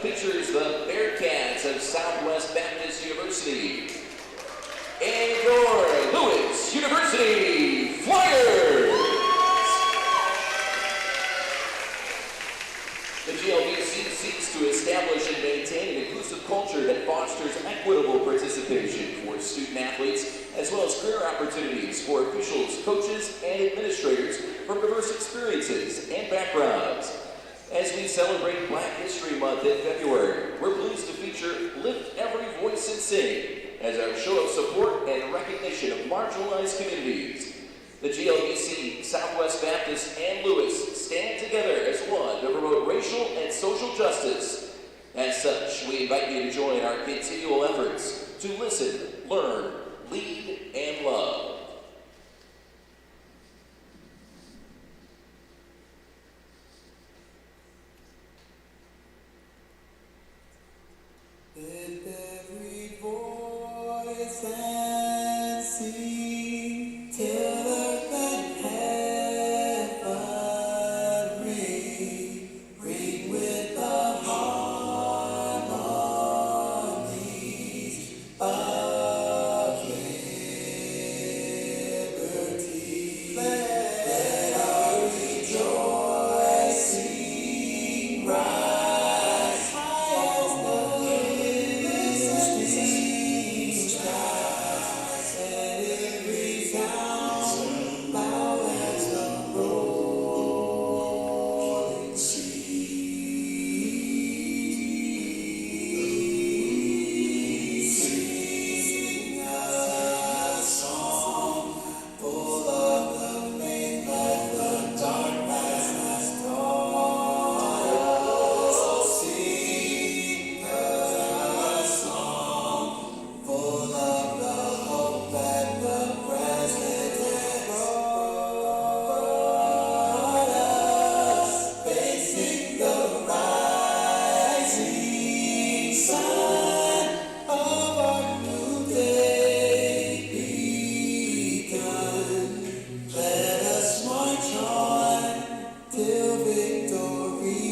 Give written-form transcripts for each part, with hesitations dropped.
features the Bearcats of Southwestern Baptist University and your Lewis University Flyers. The GLVC seeks to establish and maintain an inclusive culture that fosters equitable participation for student athletes, as well as career opportunities for officials, coaches, and administrators from diverse experiences and backgrounds. As we celebrate Black History Month in February, we're pleased to feature Lift Every Voice and Sing as our show of support and recognition of marginalized communities. The GLVC, Southwest Baptist, and Lewis stand together as one to promote racial and social justice. As such, we invite you to join our continual efforts to listen, learn, lead, and love. Lift every voice and sing till earth and heaven ring with the harmonies of liberty. Let our rejoicing rise high as the listening skies, and it resounds loud as the rolling sea. Sing a song full of the faith that the dark past has taught us. Sing a song full of the hope that the present has brought us, facing the rising sun of our new day begun. Let us march on till victory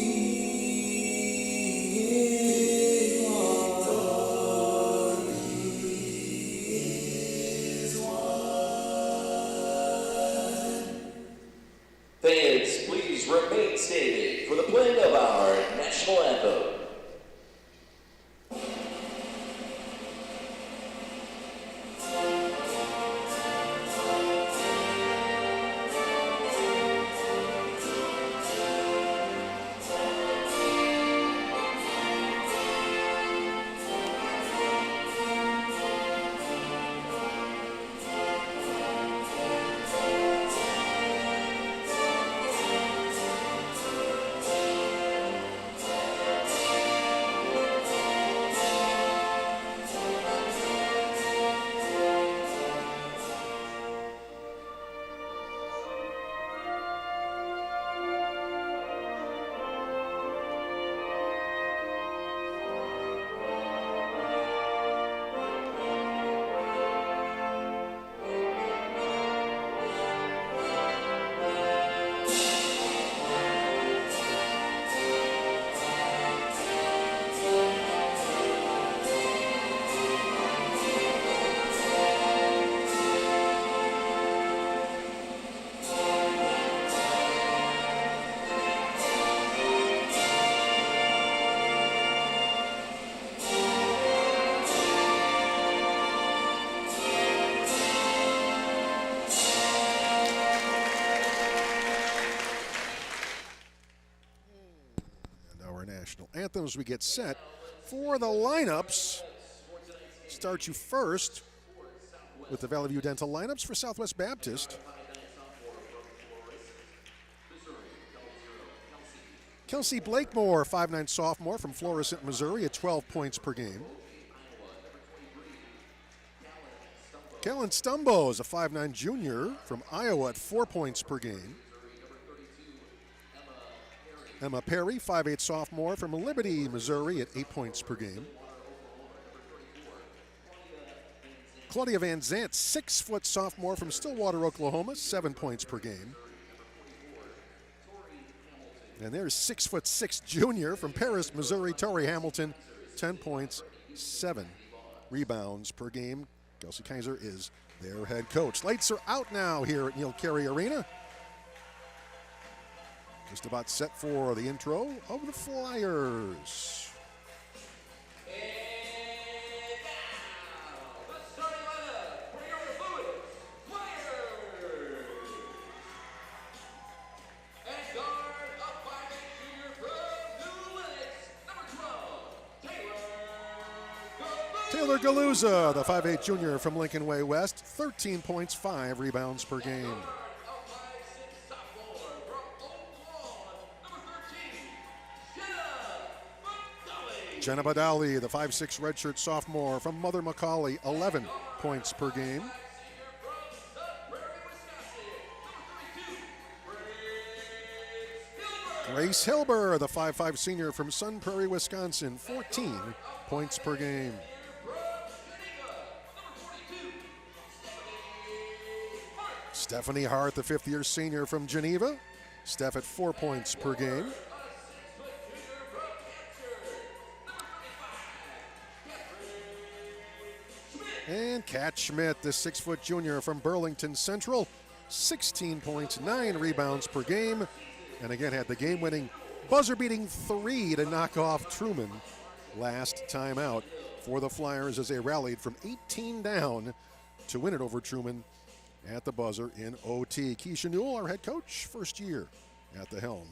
is won. Fans, please remain standing for the playing of our national anthem. And our national anthems, we get set for the lineups. Start you first with the Valley View Dental lineups for Southwest Baptist. Kelsey Blakemore, 5'9" sophomore from Florissant, Missouri, at 12 points per game. Kellen Stumbo is a 5'9" junior from Iowa at 4 points per game. Emma Perry, 5'8" sophomore from Liberty, Missouri, at 8 points per game. Claudia Van Zant, 6-foot sophomore from Stillwater, Oklahoma, 7 points per game. And there's 6'6" junior from Paris, Missouri, Torrey Hamilton, 10 points, 7 rebounds per game. Kelsey Kaiser is their head coach. Lights are out now here at Neil Carey Arena. Just about set for the intro of the Flyers. Taylor Galuza, the 5'8" junior from Lincoln Way West, 13 points, 5 rebounds per game. Jenna Badali, the 5'6" redshirt sophomore from Mother Macaulay, 11 points per game. Grace Hilber, the 5'5" senior from Sun Prairie, Wisconsin, 14 points per game. Stephanie Hart, the 5th-year senior from Geneva. Steph at 4 points per game. And Kat Schmidt, the 6' junior from Burlington Central. 16 points, 9 rebounds per game. And again had the game-winning buzzer-beating 3 to knock off Truman last time out for the Flyers as they rallied from 18 down to win it over Truman at the buzzer in OT. Keisha Newell, our head coach, first year at the helm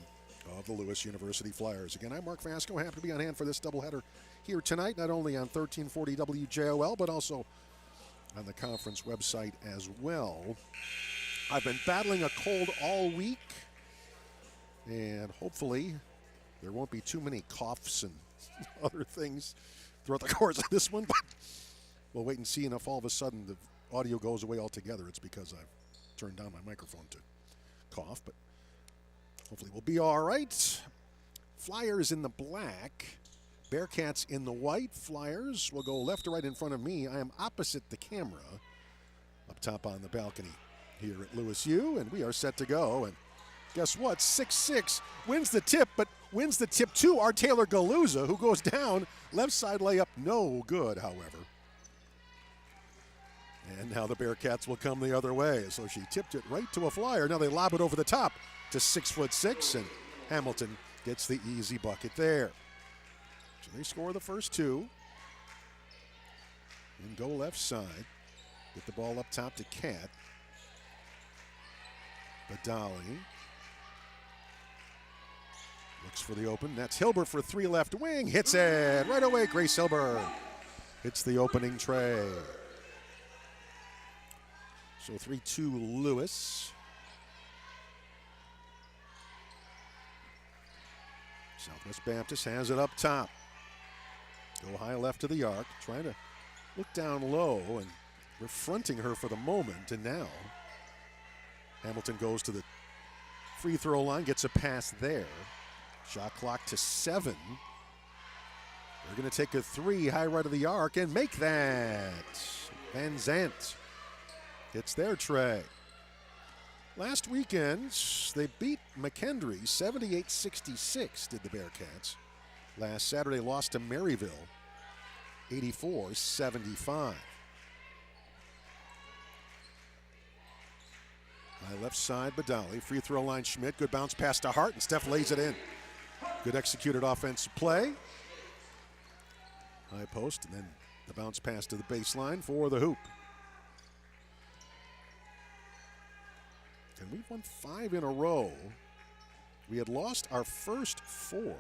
of the Lewis University Flyers. Again, I'm Mark Vasco, happy to be on hand for this doubleheader here tonight, not only on 1340 WJOL, but also on the conference website as well. I've been battling a cold all week, and hopefully there won't be too many coughs and other things throughout the course of this one, but we'll wait and see. And if all of a sudden the audio goes away altogether, it's because I've turned down my microphone to cough, but hopefully we'll be all right. Flyers in the black, Bearcats in the white. Flyers will go left to right in front of me. I am opposite the camera up top on the balcony here at Lewis U, and we are set to go. And guess what? 6'6" wins the tip, but wins the tip to our Taylor Galuza, who goes down. Left side layup, no good, however. And now the Bearcats will come the other way. So she tipped it right to a Flyer. Now they lob it over the top to 6'6", and Hamilton gets the easy bucket there. So they score the first 2. And go left side. Get the ball up top to Kat. Badali looks for the open. That's Hilber for 3 left wing. Hits it right away. Grace Hilber hits the opening tray. So 3-2 Lewis. Southwest Baptist has it up top. Go high left to the arc, trying to look down low, and we're fronting her for the moment. And now Hamilton goes to the free throw line, gets a pass there. Shot clock to 7. They're going to take a 3 high right of the arc and make that. Van Zandt hits their tray. Last weekend, they beat McKendree 78-66, did the Bearcats. Last Saturday, lost to Maryville 84-75. High left side, Badali. Free throw line, Schmidt. Good bounce pass to Hart, and Steph lays it in. Good executed offensive play. High post, and then the bounce pass to the baseline for the hoop. And we've won 5 in a row. We had lost our first 4.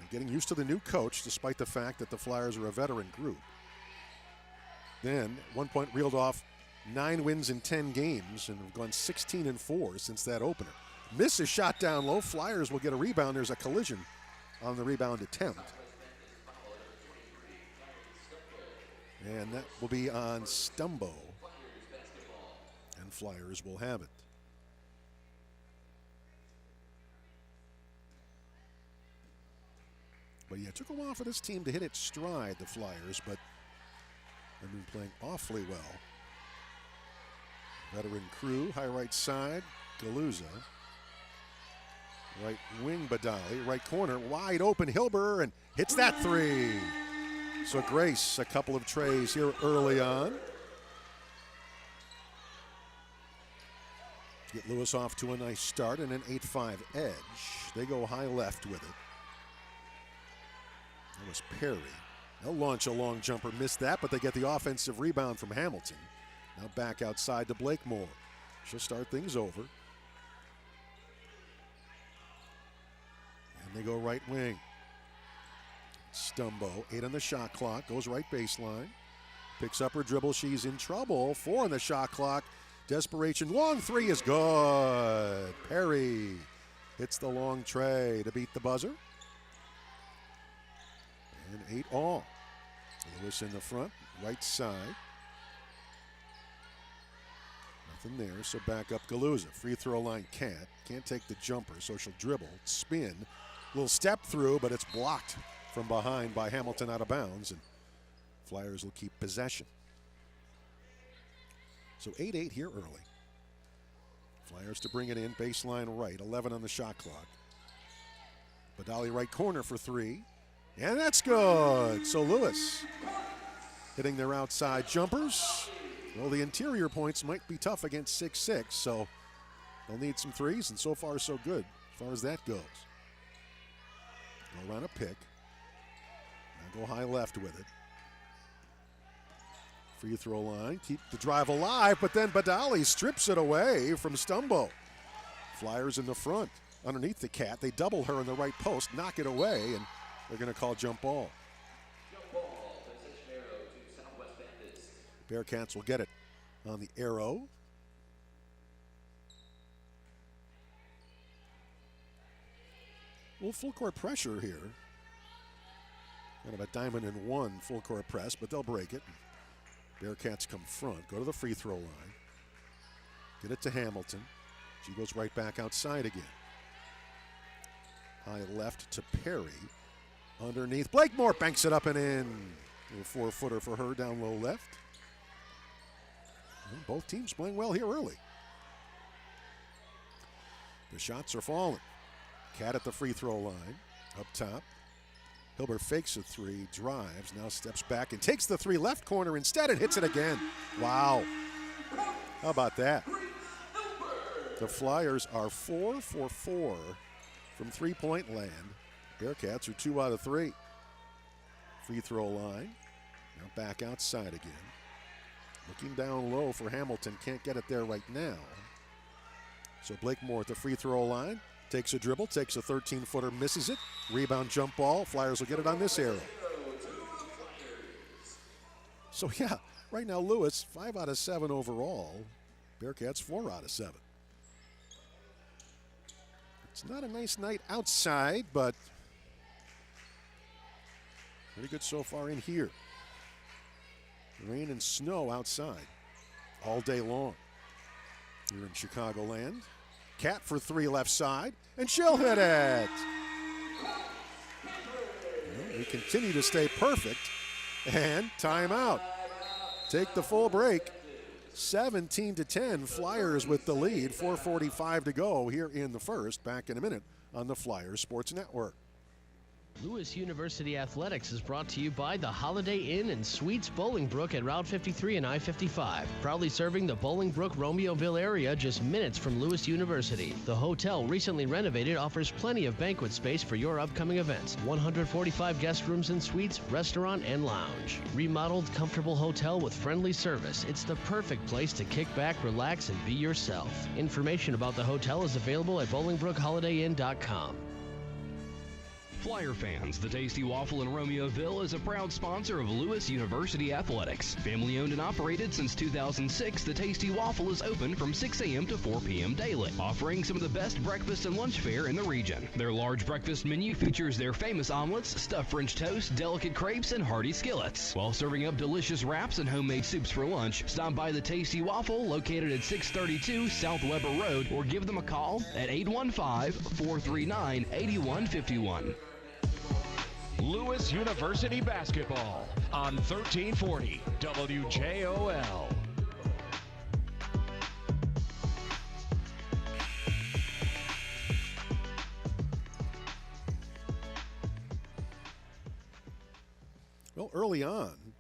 Getting used to the new coach, despite the fact that the Flyers are a veteran group. Then, at one point, reeled off 9 wins in 10 games and have gone 16-4 since that opener. Miss a shot down low. Flyers will get a rebound. There's a collision on the rebound attempt. And that will be on Stumbo. And Flyers will have it. But yeah, it took a while for this team to hit its stride, the Flyers, but they've been playing awfully well. Veteran crew, high right side, Galuza. Right wing Badali, right corner, wide open Hilber, and hits that three. So Grace, a couple of trays here early on. Get Lewis off to a nice start and an 8-5 edge. They go high left with it. That was Perry. They'll launch a long jumper, missed that, but they get the offensive rebound from Hamilton. Now back outside to Blakemore. She'll start things over. And they go right wing. Stumbo, 8 on the shot clock, goes right baseline. Picks up her dribble, she's in trouble. 4 on the shot clock. Desperation, long three is good. Perry hits the long tray to beat the buzzer. And 8 all. Lewis in the front, right side. Nothing there, so back up Galuza. Free throw line can't take the jumper, so she'll dribble, spin. Little step through, but it's blocked from behind by Hamilton out of bounds, and Flyers will keep possession. So 8-8 here early. Flyers to bring it in, baseline right, 11 on the shot clock. Badali right corner for 3, and that's good. So Lewis hitting their outside jumpers. Well, the interior points might be tough against 6'6", so they'll need some threes, and so far so good as far as that goes. Go around a pick. Now go high left with it. Free throw line, keep the drive alive, but then Badali strips it away from Stumbo. Flyers in the front, underneath the Cat. They double her in the right post, knock it away, and they're going to call jump ball. Jump ball, possession arrow to Southwest Baptist. Bearcats will get it on the arrow. Well, full court pressure here. Kind of a diamond in one full court press, but they'll break it. Bearcats come front, go to the free throw line. Get it to Hamilton. She goes right back outside again. High left to Perry. Underneath, Blakemore banks it up and in. A 4-footer for her down low left. And both teams playing well here early. The shots are falling. Cat at the free throw line, up top. Hilbert fakes a 3, drives, now steps back and takes the 3 left corner instead and hits it again. Wow. How about that? The Flyers are 4 for 4 from three-point land. Bearcats are 2 out of 3. Free throw line, now back outside again. Looking down low for Hamilton, can't get it there right now. So Blakemore at the free throw line. Takes a dribble, takes a 13-footer, misses it. Rebound jump ball. Flyers will get it on this arrow. So yeah, right now Lewis, 5 out of 7 overall. Bearcats 4 out of 7. It's not a nice night outside, but pretty good so far in here. Rain and snow outside all day long here in Chicagoland. Cat for 3 left side, and she'll hit it. Well, we continue to stay perfect, and timeout. Take the full break. 17-10, Flyers with the lead. 4:45 to go here in the first. Back in a minute on the Flyers Sports Network. Lewis University Athletics is brought to you by the Holiday Inn and Suites Bolingbrook at Route 53 and I-55. Proudly serving the Bolingbrook-Romeoville area just minutes from Lewis University. The hotel, recently renovated, offers plenty of banquet space for your upcoming events. 145 guest rooms and suites, restaurant, and lounge. Remodeled, comfortable hotel with friendly service. It's the perfect place to kick back, relax, and be yourself. Information about the hotel is available at BolingbrookHolidayInn.com. Flyer fans, the Tasty Waffle in Romeoville is a proud sponsor of Lewis University Athletics. Family owned and operated since 2006, the Tasty Waffle is open from 6 a.m. to 4 p.m. daily, offering some of the best breakfast and lunch fare in the region. Their large breakfast menu features their famous omelets, stuffed French toast, delicate crepes, and hearty skillets. While serving up delicious wraps and homemade soups for lunch, stop by the Tasty Waffle located at 632 South Weber Road or give them a call at 815-439-8151. Lewis University basketball on 1340 WJOL. Well, early on,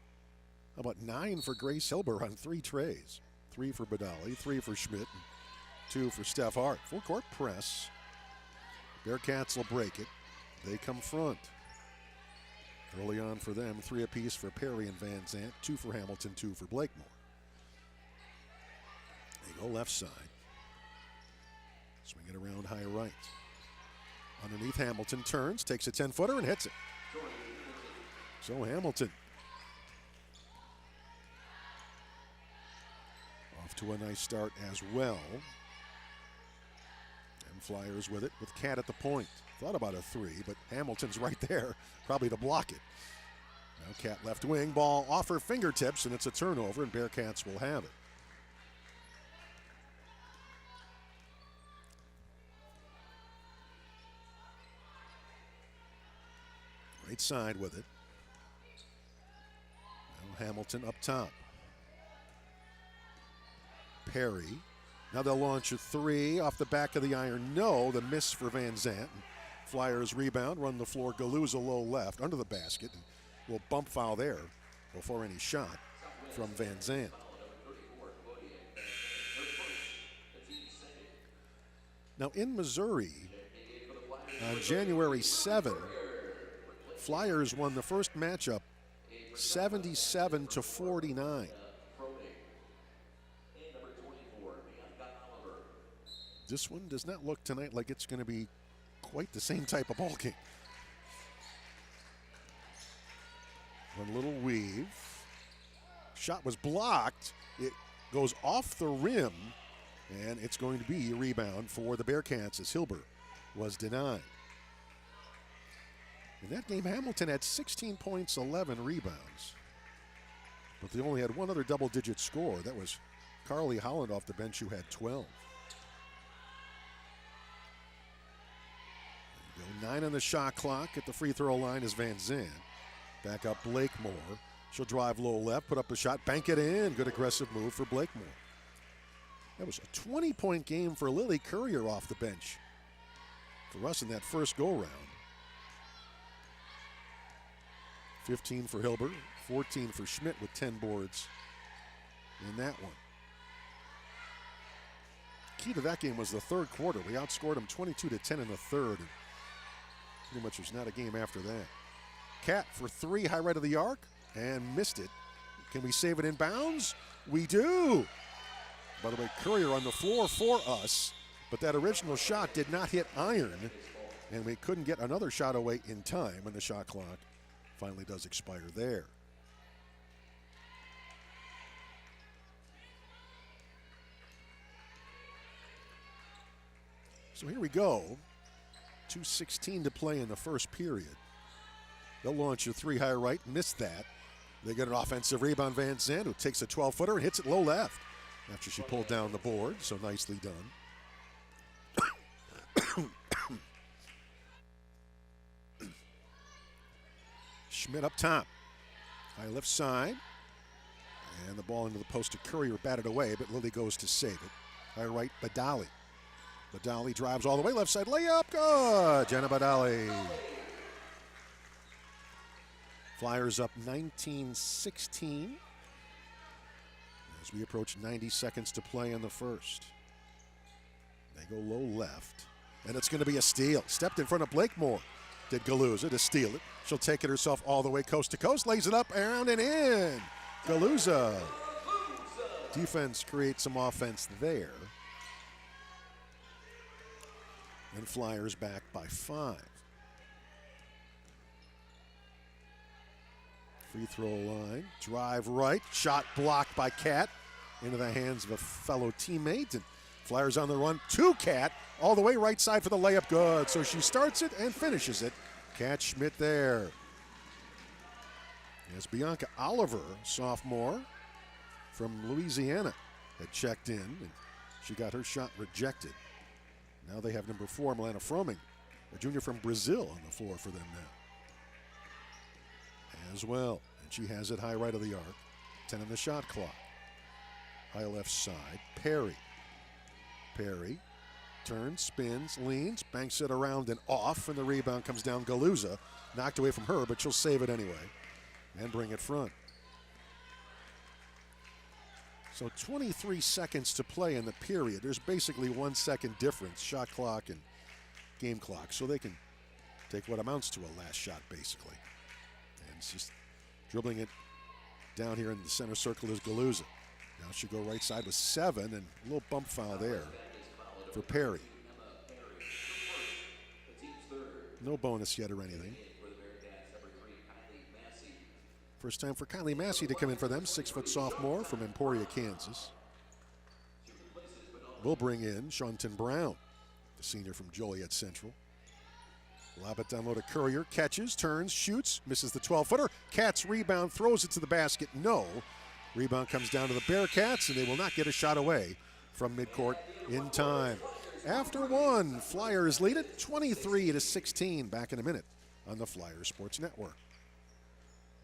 how about 9 for Grace Hilber on 3 trays? 3 for Badali, 3 for Schmidt, and 2 for Steph Hart. Full court press. Bearcats will break it. They come front. Early on for them, 3 apiece for Perry and Van Zandt, 2 for Hamilton, 2 for Blakemore. They go left side. Swing it around high right. Underneath, Hamilton turns, takes a 10-footer and hits it. So Hamilton off to a nice start as well. And Flyers with it, with Cat at the point. Thought about a 3, but Hamilton's right there, probably to block it. Now Cat left wing, ball off her fingertips, and it's a turnover, and Bearcats will have it. Right side with it. Now Hamilton up top. Perry. Now they'll launch a 3 off the back of the iron. No, the miss for Van Zandt. Flyers rebound, run the floor. Galuza low left under the basket. And will bump foul there before any shot from Van Zandt. Now in Missouri, on January 7, Flyers won the first matchup 77-49. This one does not look tonight like it's going to be quite the same type of ball game. One little weave. Shot was blocked. It goes off the rim, and it's going to be a rebound for the Bearcats as Hilber was denied. In that game, Hamilton had 16 points, 11 rebounds. But they only had one other double-digit score. That was Carly Holland off the bench, who had 12. 9 on the shot clock. At the free throw line is Van Zandt. Back up Blakemore. She'll drive low left, put up a shot, bank it in. Good aggressive move for Blakemore. That was a 20-point game for Lily Courier off the bench for us in that first go-round. 15 for Hilber, 14 for Schmidt with 10 boards in that one. Key to that game was the third quarter. We outscored them 22-10 in the third. And pretty much was not a game after that. Cat for 3, high right of the arc, and missed it. Can we save it in bounds? We do. By the way, Courier on the floor for us, but that original shot did not hit iron, and we couldn't get another shot away in time, and the shot clock finally does expire there. So here we go. 2:16 to play in the first period. They'll launch a 3 high right, missed that. They get an offensive rebound, Van Zandt, who takes a 12-footer and hits it low left after she pulled down the board, so nicely done. Schmidt up top. High left side. And the ball into the post to Courier, batted away, but Lily goes to save it. High right, Badali. Badali drives all the way, left side layup, good! Jenna Badali. Flyers up 19-16 as we approach 90 seconds to play in the first. They go low left, and it's going to be a steal. Stepped in front of Blakemore. Did Galuza to steal it. She'll take it herself all the way coast to coast, lays it up, around and in. Galuza. Defense creates some offense there. And Flyers back by 5. Free throw line, drive right, shot blocked by Cat into the hands of a fellow teammate. And Flyers on the run to Cat, all the way right side for the layup, good. So she starts it and finishes it. Cat Schmidt there. As Bianca Oliver, sophomore from Louisiana, had checked in, and she got her shot rejected. Now they have number 4, Milana Froming, a junior from Brazil, on the floor for them now as well. And she has it high right of the arc. 10 on the shot clock. High left side. Perry. Perry turns, spins, leans, banks it around and off, and the rebound comes down. Galuza knocked away from her, but she'll save it anyway. and bring it front. So 23 seconds to play in the period. There's basically 1 second difference, shot clock and game clock. So they can take what amounts to a last shot, basically. And it's just dribbling it down here in the center circle is Galuza. Now she'll go right side with 7, and a little bump foul there for Perry. No bonus yet or anything. First time for Kylie Massey to come in for them, 6-foot sophomore from Emporia, Kansas. We'll bring in Shaunton Brown, the senior from Joliet Central. Lob it down low to Courier, catches, turns, shoots, misses the 12-footer. Cats rebound, throws it to the basket, no. Rebound comes down to the Bearcats, and they will not get a shot away from midcourt in time. After one, Flyers lead it 23-16. Back in a minute on the Flyers Sports Network.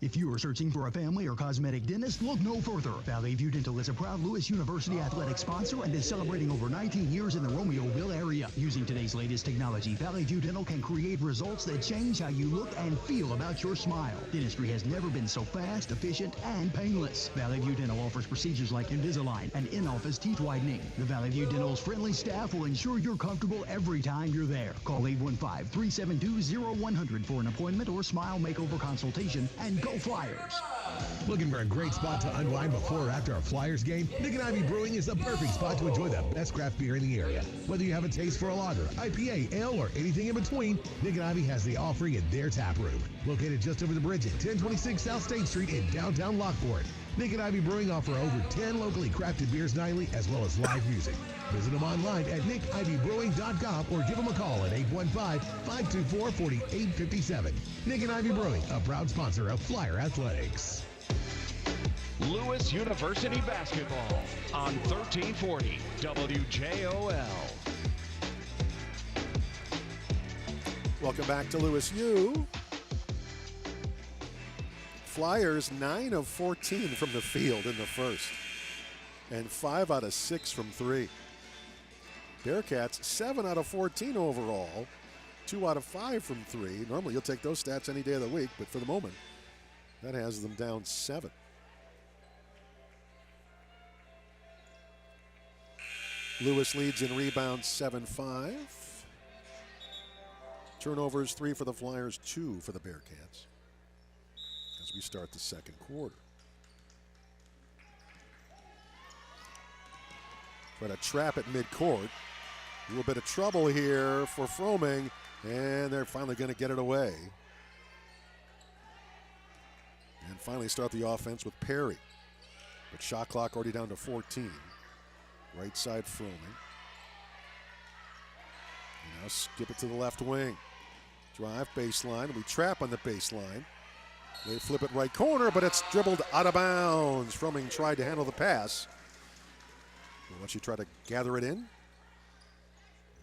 If you are searching for a family or cosmetic dentist, look no further. Valley View Dental is a proud Lewis University athletic sponsor and is celebrating over 19 years in the Romeoville area. Using today's latest technology, Valley View Dental can create results that change how you look and feel about your smile. Dentistry has never been so fast, efficient, and painless. Valley View Dental offers procedures like Invisalign and in-office teeth whitening. The Valley View Dental's friendly staff will ensure you're comfortable every time you're there. Call 815-372-0100 for an appointment or smile makeover consultation, and go Flyers. Looking for a great spot to unwind before or after a Flyers game? Nick and Ivy Brewing is the perfect spot to enjoy the best craft beer in the area. Whether you have a taste for a lager, IPA, ale, or anything in between, Nick and Ivy has the offering in their tap room. Located just over the bridge at 1026 South State Street in downtown Lockport. Nick and Ivy Brewing offer over 10 locally crafted beers nightly, as well as live music. Visit them online at nickivybrewing.com or give them a call at 815-524-4857. Nick and Ivy Brewing, a proud sponsor of Flyer Athletics. Lewis University basketball on 1340 WJOL. Welcome back to Lewis U. Flyers 9 of 14 from the field in the first, and 5 out of 6 from 3. Bearcats 7 out of 14 overall, 2 out of 5 from 3. Normally you'll take those stats any day of the week, but for the moment, that has them down 7. Lewis leads in rebounds 7-5. Turnovers 3 for the Flyers, 2 for the Bearcats. As we start the second quarter. Try to trap at midcourt. A little bit of trouble here for Froming, and they're finally going to get it away. And finally start the offense with Perry. But shot clock already down to 14. Right side Froming. Now skip it to the left wing. Drive baseline. We trap on the baseline. They flip it right corner, but it's dribbled out of bounds. Froming tried to handle the pass. But once you try to gather it in,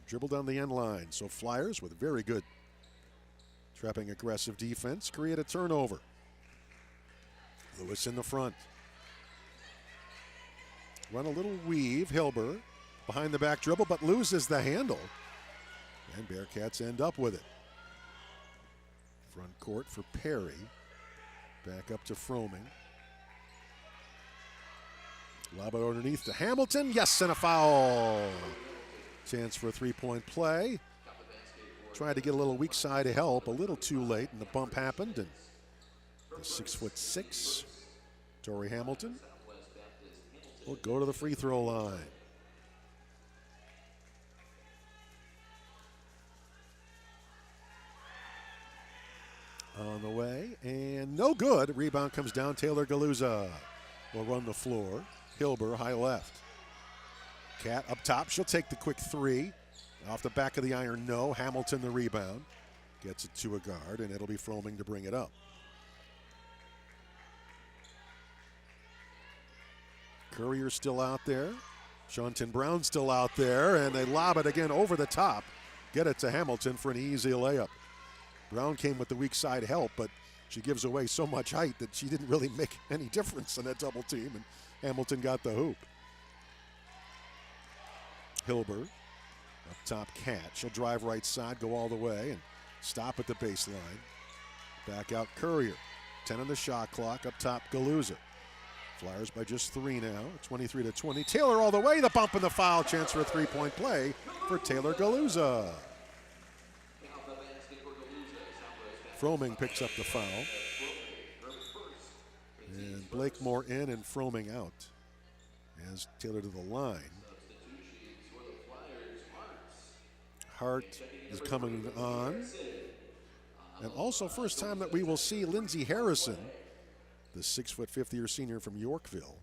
dribble down the end line. So Flyers, with very good trapping aggressive defense, create a turnover. Lewis in the front. Run a little weave. Hilber behind the back dribble, but loses the handle. And Bearcats end up with it. Front court for Perry. Back up to Froming. Lob it underneath to Hamilton. Yes, and a foul. Chance for a three-point play. Tried to get a little weak side help. A little too late, and the bump happened. And the 6'6", Torrey Hamilton will go to the free throw line. On the way, and no good. Rebound comes down. Taylor Galuza will run the floor. Hilber, high left. Cat up top. She'll take the quick three. Off the back of the iron, no. Hamilton the rebound. Gets it to a guard, and it'll be Froming to bring it up. Courier's still out there. Shaunton Brown still out there, and they lob it again over the top. Get it to Hamilton for an easy layup. Brown came with the weak side help, but she gives away so much height that she didn't really make any difference in that double team, and Hamilton got the hoop. Hilber, up top Cat. She'll drive right side, go all the way, and stop at the baseline. Back out Courier. 10 on the shot clock. Up top, Galuza. Flyers by just 3 now, 23-20. Taylor all the way, the bump and the foul. Chance for a three-point play for Taylor Galuza. Froming picks up the foul. And Blakemore in and Froming out. As Taylor to the line. Hart is coming on. And also first time that we will see Lindsey Harrison, the 6'5" fifth-year senior from Yorkville.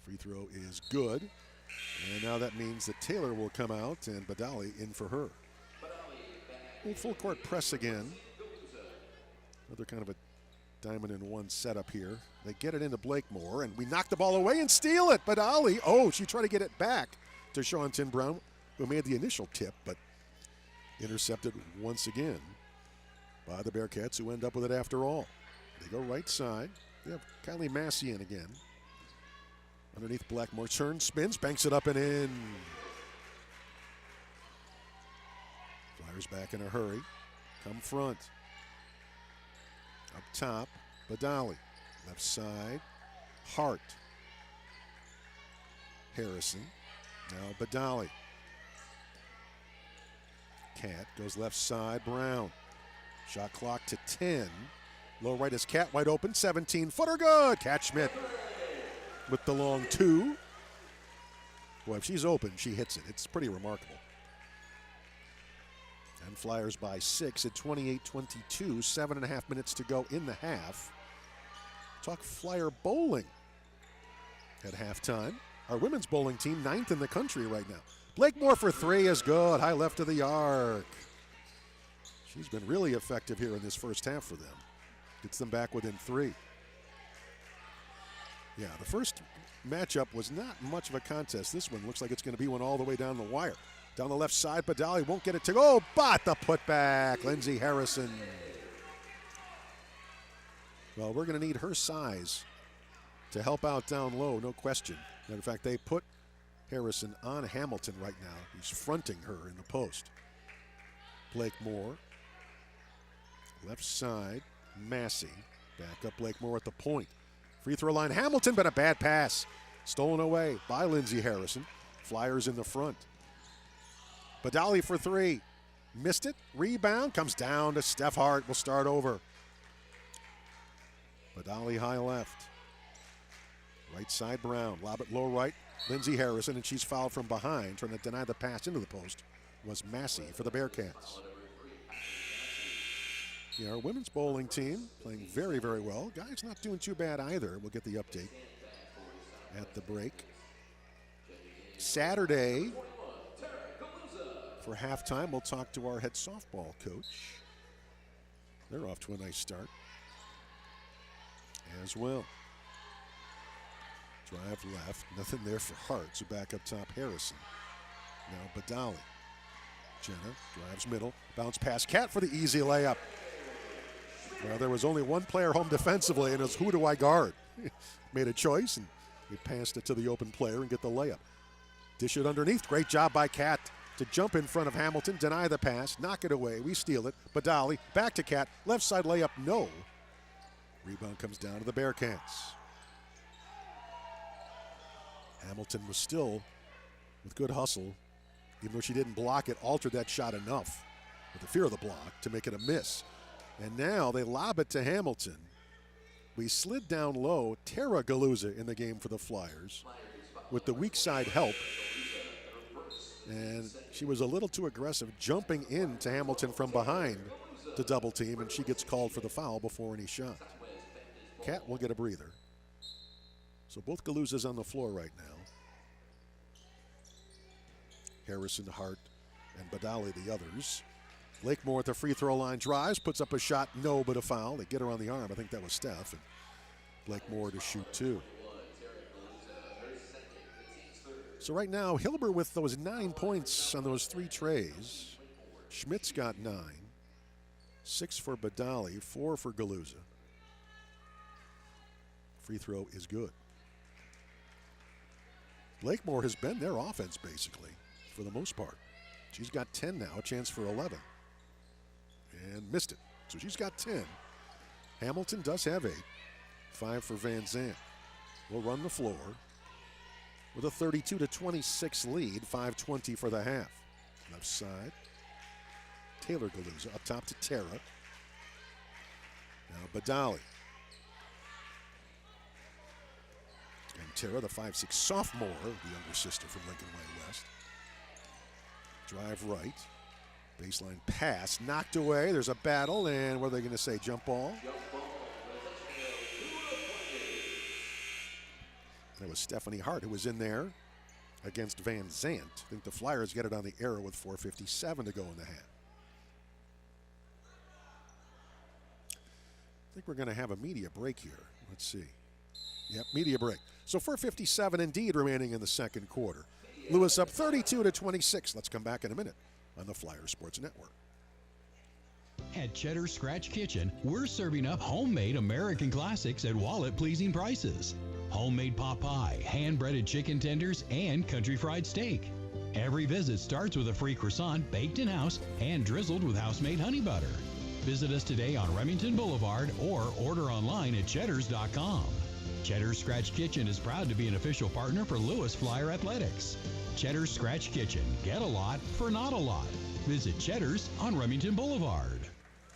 Free throw is good. And now that means that Taylor will come out and Badali in for her. Full court press again. Another kind of a diamond in one setup here. They get it into Blakemore, and we knock the ball away and steal it. Badali, oh, she tried to get it back to Shauntin Brown, who made the initial tip, but intercepted once again by the Bearcats, who end up with it after all. They go right side. They have Kylie Massey in again. Underneath Blackmore, turns, spins, banks it up and in. Flyers back in a hurry. Come front. Up top, Badali. Left side, Hart. Harrison. Now Badali. Cat goes left side, Brown. Shot clock to 10. Low right is Cat wide open, 17-footer good. Cat Schmidt with the long 2. Boy, if she's open, she hits it. It's pretty remarkable. And Flyers by 6 at 28-22, 7.5 minutes to go in the half. Talk Flyer bowling at halftime. Our women's bowling team, 9th in the country right now. Blakemore for 3 is good, high left of the arc. She's been really effective here in this first half for them. Gets them back within 3. Yeah, the first matchup was not much of a contest. This one looks like it's going to be one all the way down the wire. Down the left side, Badali won't get it to go, but the putback, Lindsey Harrison. Well, we're going to need her size to help out down low, no question. Matter of fact, they put Harrison on Hamilton right now. He's fronting her in the post. Blakemore, left side, Massey. Back up Blakemore at the point. Free throw line, Hamilton, but a bad pass. Stolen away by Lindsey Harrison. Flyers in the front. Badali for 3. Missed it. Rebound comes down to Steph Hart. Will start over. Badali high left. Right side Brown. Lob it low right. Lindsey Harrison, and she's fouled from behind. Trying to deny the pass into the post was Massey for the Bearcats. Yeah, our women's bowling team playing very, very well. Guys not doing too bad either. We'll get the update at the break. Saturday, for halftime, we'll talk to our head softball coach. They're off to a nice start as well. Drive left, nothing there for Hart, so back up top Harrison. Now Badali. Jenna drives middle, bounce pass, Cat for the easy layup. Well, there was only one player home defensively, and it was who do I guard? Made a choice, and he passed it to the open player and get the layup. Dish it underneath, great job by Cat to jump in front of Hamilton, deny the pass, knock it away, we steal it. Badali, back to Cat, left side layup, no. Rebound comes down to the Bearcats. Hamilton was still, with good hustle, even though she didn't block it, altered that shot enough with the fear of the block to make it a miss. And now they lob it to Hamilton. We slid down low. Tara Galuza in the game for the Flyers with the weak side help. And she was a little too aggressive, jumping into Hamilton from behind to double team, and she gets called for the foul before any shot. Cat will get a breather. So both Galuzas on the floor right now. Harrison, Hart, and Badali the others. Blakemore at the free throw line drives, puts up a shot, no, but a foul. They get her on the arm. I think that was Steph. And Blakemore to shoot 2. So right now, Hilber with those 9 points on those 3 trays. Schmidt's got 9. 6 for Badali, 4 for Galuza. Free throw is good. Blakemore has been their offense, basically, for the most part. She's got 10 now, a chance for 11. And missed it. So she's got 10. Hamilton does have 8. 5 for Van Zandt. Will run the floor with a 32-26 lead, 5:20 for the half. Left side. Taylor Galuza up top to Tara. Now Badali. And Tara, the 5'6 sophomore, the younger sister from Lincoln Way West. Drive right. Baseline pass, knocked away. There's a battle, and what are they going to say? Jump ball? That was Stephanie Hart who was in there against Van Zandt. I think the Flyers get it on the arrow with 4:57 to go in the half. I think we're going to have a media break here. Let's see. Yep, media break. So 4:57 indeed remaining in the second quarter. Lewis up 32-26. Let's come back in a minute on the Flyers Sports Network. At Cheddar's Scratch Kitchen, we're serving up homemade American classics at wallet-pleasing prices. Homemade pot pie, hand-breaded chicken tenders, and country fried steak. Every visit starts with a free croissant baked in-house and drizzled with house-made honey butter. Visit us today on Remington Boulevard or order online at cheddars.com. Cheddar's Scratch Kitchen is proud to be an official partner for Lewis Flyer Athletics. Cheddar's Scratch Kitchen. Get a lot for not a lot. Visit Cheddar's on Remington Boulevard.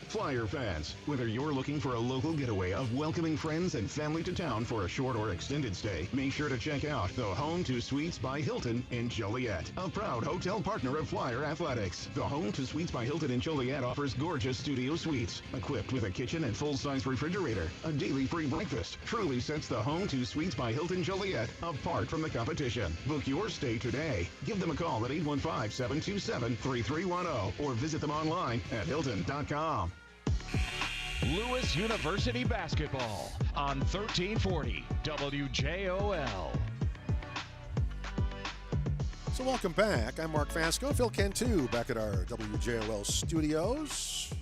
Flyer fans, whether you're looking for a local getaway of welcoming friends and family to town for a short or extended stay, make sure to check out the Home to Suites by Hilton in Joliet, a proud hotel partner of Flyer Athletics. The Home to Suites by Hilton in Joliet offers gorgeous studio suites, equipped with a kitchen and full-size refrigerator. A daily free breakfast truly sets the Home to Suites by Hilton Joliet apart from the competition. Book your stay today. Give them a call at 815-727-3310 or visit them online at hilton.com. Lewis University basketball on 1340 WJOL. So welcome back. I'm Mark Fasco, Phil Cantu, back at our WJOL studios.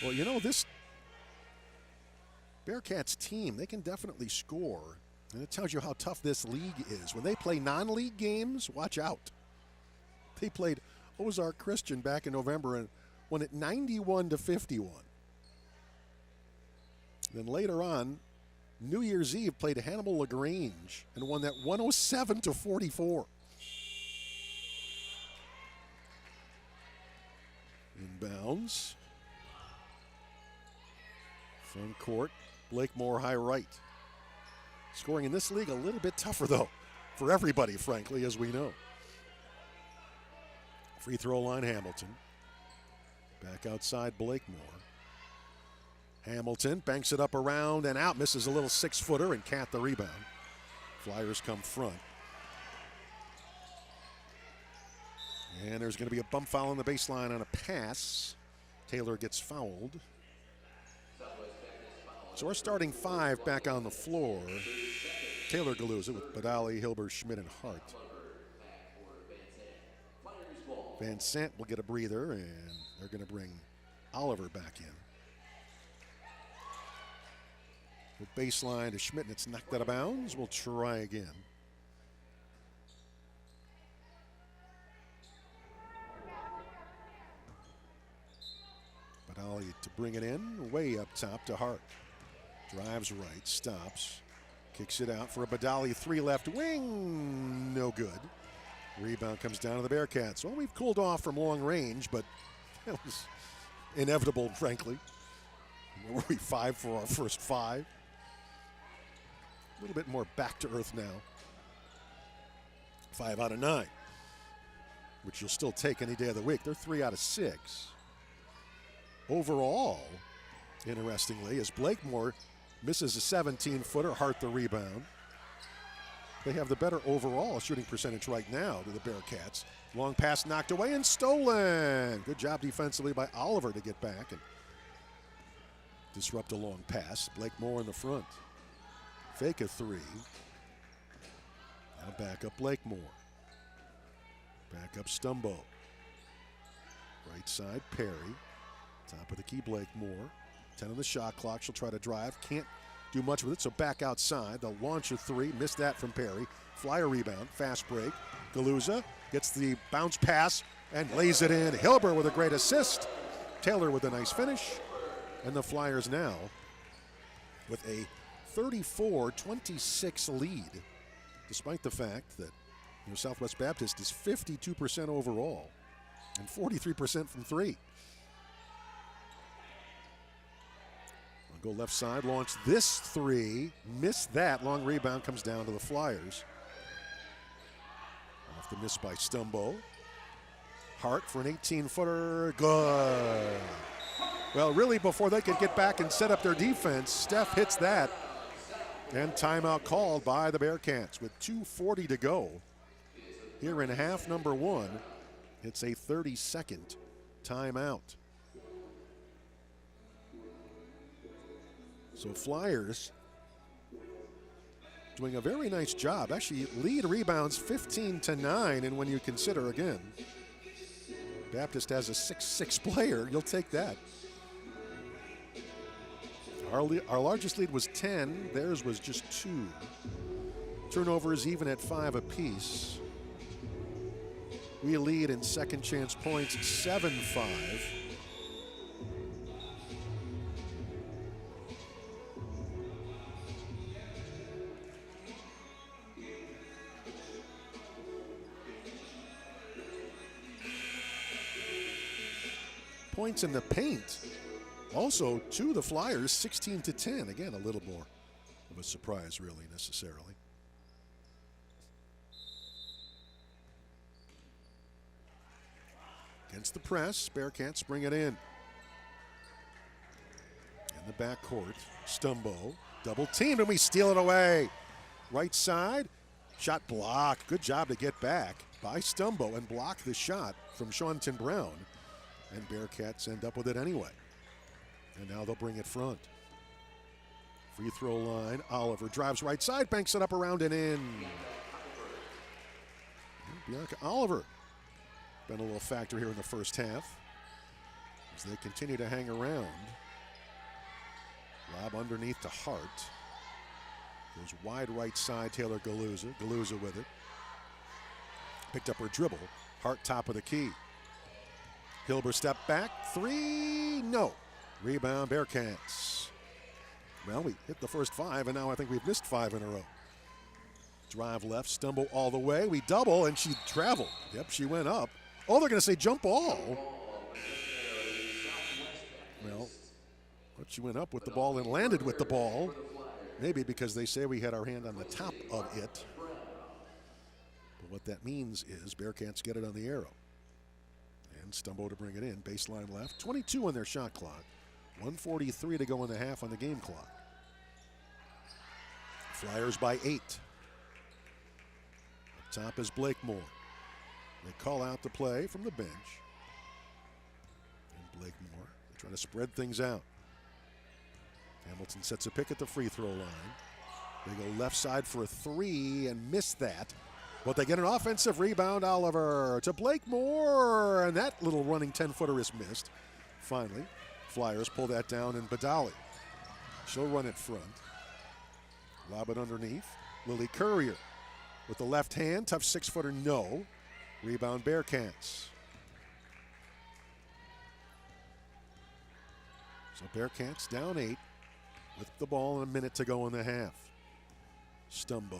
Well, you know, this Bearcats team, they can definitely score. And it tells you how tough this league is. When they play non-league games, watch out. They played Ozark Christian back in November and won it 91-51. Then later on, New Year's Eve played Hannibal LaGrange and won that 107-44. Inbounds. Front court, Blakemore high right. Scoring in this league a little bit tougher though, for everybody, frankly, as we know. Free throw line, Hamilton. Back outside, Blakemore. Hamilton banks it up around and out, misses a little 6-footer, and Cat the rebound. Flyers come front. And there's going to be a bump foul on the baseline on a pass. Taylor gets fouled. So our starting 5 back on the floor. Taylor Galuza with Badali, Hilber, Schmidt, and Hart. Van Sant will get a breather, and they're going to bring Oliver back in. The baseline to Schmidt, and it's knocked out of bounds. We'll try again. Badali to bring it in, way up top to Hart. Drives right, stops, kicks it out for a Badali 3 left wing, no good. Rebound comes down to the Bearcats. Well, we've cooled off from long range, but that was inevitable, frankly. Were we 5 for our first 5? A little bit more back to earth now. 5 out of 9, which you'll still take any day of the week. They're 3 out of 6. Overall, interestingly, as Blakemore misses a 17-footer, Hart the rebound. They have the better overall shooting percentage right now to the Bearcats. Long pass knocked away and stolen. Good job defensively by Oliver to get back and disrupt a long pass. Blakemore in the front. Fake a 3. Now back up Blakemore. Back up Stumbo. Right side Perry. Top of the key Blakemore. 10 on the shot clock. She'll try to drive. Can't do much with it, so back outside. The launcher 3. Missed that from Perry. Flyer rebound. Fast break. Galuza gets the bounce pass and lays it in. Hilber with a great assist. Taylor with a nice finish. And the Flyers now with a 34-26 lead, despite the fact that Southwest Baptist is 52% overall and 43% from three. Go left side, launch this three, missed that. Long rebound comes down to the Flyers. Off the miss by Stumbo. Hart for an 18-footer, good. Well, really before they could get back and set up their defense, Steph hits that. And timeout called by the Bearcats with 2:40 to go. Here in half number one, it's a 30-second timeout. So Flyers doing a very nice job. Actually, lead rebounds 15-9, and when you consider, again, Baptist has a 6'6" player, you'll take that. Our largest lead was 10, theirs was just 2. Turnovers even at 5 apiece. We lead in second chance points 7-5. Points in the paint. Also, to the Flyers, 16-10. Again, a little more of a surprise, really, necessarily. Against the press, Bearcats bring it in. In the backcourt, Stumbo, double teamed, and we steal it away. Right side, shot blocked. Good job to get back by Stumbo and block the shot from Shaunton Brown. And Bearcats end up with it anyway. And now they'll bring it front. Free throw line. Oliver drives right side, banks it up around and in. Bianca Oliver been a little factor here in the first half as they continue to hang around. Lob underneath to Hart. Goes wide right side, Taylor Galuza. Galuza with it. Picked up her dribble. Hart top of the key. Hilber step back, 3, no. Rebound, Bearcats. Well, we hit the first 5, and now I think we've missed 5 in a row. Drive left, stumble all the way. We double, and she traveled. Yep, she went up. Oh, they're going to say jump ball. Well, but she went up with the ball and landed with the ball. Maybe because they say we had our hand on the top of it. But what that means is Bearcats get it on the arrow. Stumbo to bring it in, baseline left, 22 on their shot clock, 1:43 to go in the half on the game clock. Flyers by 8. Up top is Blakemore. They call out the play from the bench. And Blakemore, they try to spread things out. Hamilton sets a pick at the free throw line. They go left side for a 3 and miss that. But they get an offensive rebound, Oliver to Blakemore, and that little running 10-footer is missed. Finally, Flyers pull that down, and Badali, she'll run it front. Lob it underneath. Lily Courier with the left hand, tough 6-footer, no. Rebound, Bearcats. So Bearcats down 8 with the ball and a minute to go in the half. Stumbo.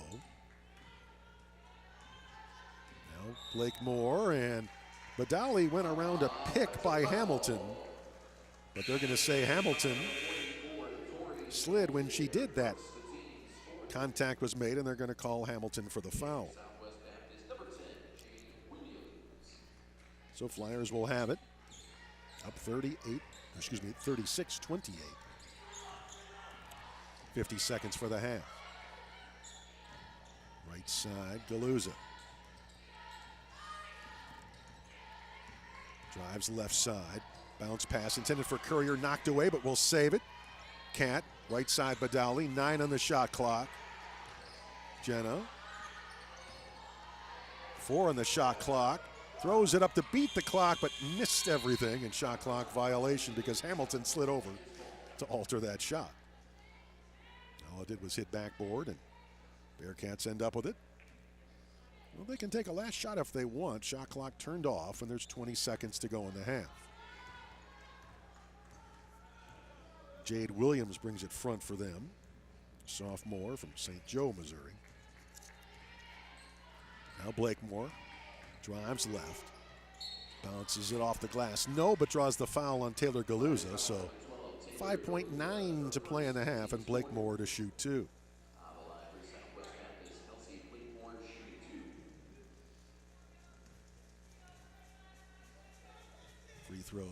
Blakemore, and Badali went around a pick by Hamilton, but they're going to say Hamilton slid when she did that. Contact was made, and they're going to call Hamilton for the foul. So Flyers will have it up 36-28. 50 seconds for the half. Right side, Galuza. Drives left side. Bounce pass intended for Courier, knocked away, but we'll save it. Cat, right side Badali, 9 on the shot clock. Jenna. 4 on the shot clock. Throws it up to beat the clock, but missed everything, and shot clock violation because Hamilton slid over to alter that shot. All it did was hit backboard, and Bearcats end up with it. Well, they can take a last shot if they want. Shot clock turned off, and there's 20 seconds to go in the half. Jade Williams brings it front for them. Sophomore from St. Joe, Missouri. Now Blakemore drives left. Bounces it off the glass. No, but draws the foul on Taylor Galuza. So 5.9 to play in the half, and Blakemore to shoot 2. Free throw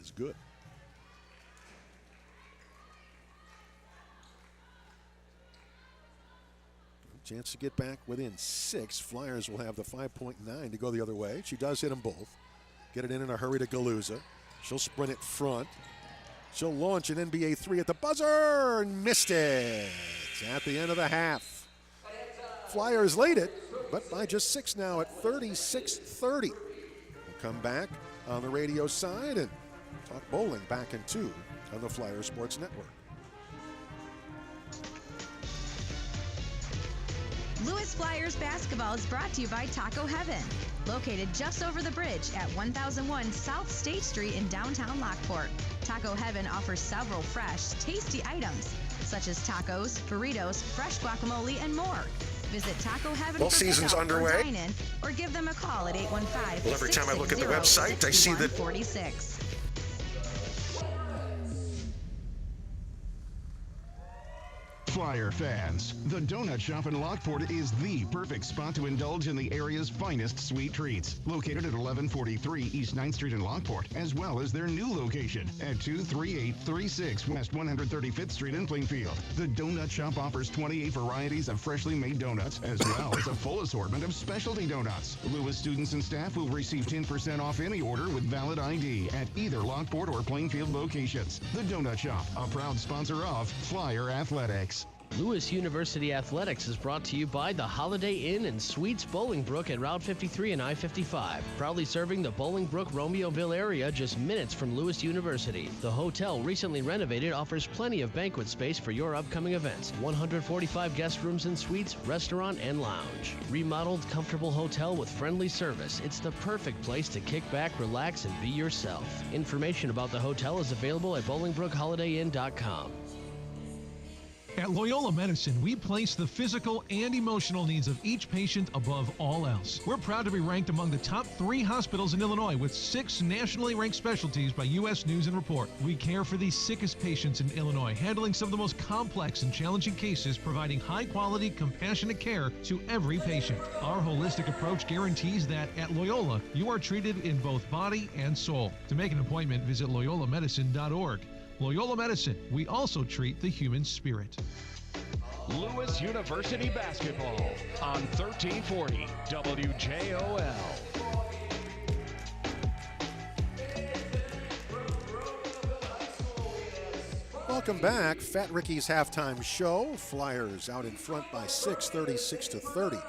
is good. Chance to get back within 6. Flyers will have the 5.9 to go the other way. She does hit them both. Get it in a hurry to Galuza. She'll sprint it front. She'll launch an NBA 3 at the buzzer and missed it at the end of the half. Flyers lead it, but by just 6 now at 36-30. We'll come back on the radio side and talk bowling back in 2 on the Flyer Sports Network. Lewis Flyers basketball is brought to you by Taco Heaven, located just over the bridge at 1001 South State Street in downtown Lockport. Taco Heaven offers several fresh, tasty items, such as tacos, burritos, fresh guacamole, and more. Visit Taco Heaven Well, season's underway. Or dine-in, or give them a call at 815-660-6146. Well, every time I look at the website, I see that Flyer fans, the Donut Shop in Lockport is the perfect spot to indulge in the area's finest sweet treats. Located at 1143 East 9th Street in Lockport, as well as their new location at 23836 West 135th Street in Plainfield. The Donut Shop offers 28 varieties of freshly made donuts, as well as a full assortment of specialty donuts. Lewis students and staff will receive 10% off any order with valid ID at either Lockport or Plainfield locations. The Donut Shop, a proud sponsor of Flyer Athletics. Lewis University Athletics is brought to you by the Holiday Inn and Suites Bolingbrook at Route 53 and I-55. Proudly serving the Bolingbrook-Romeoville area just minutes from Lewis University. The hotel, recently renovated, offers plenty of banquet space for your upcoming events. 145 guest rooms and suites, restaurant, and lounge. Remodeled, comfortable hotel with friendly service. It's the perfect place to kick back, relax, and be yourself. Information about the hotel is available at BolingbrookHolidayInn.com. At Loyola Medicine, we place the physical and emotional needs of each patient above all else. We're proud to be ranked among the top 3 hospitals in Illinois with 6 nationally ranked specialties by U.S. News and Report. We care for the sickest patients in Illinois, handling some of the most complex and challenging cases, providing high-quality, compassionate care to every patient. Our holistic approach guarantees that at Loyola, you are treated in both body and soul. To make an appointment, visit loyolamedicine.org. Loyola Medicine, we also treat the human spirit. Lewis University basketball on 1340 WJOL. Welcome back. Fat Ricky's halftime show. Flyers out in front by 6, 36-30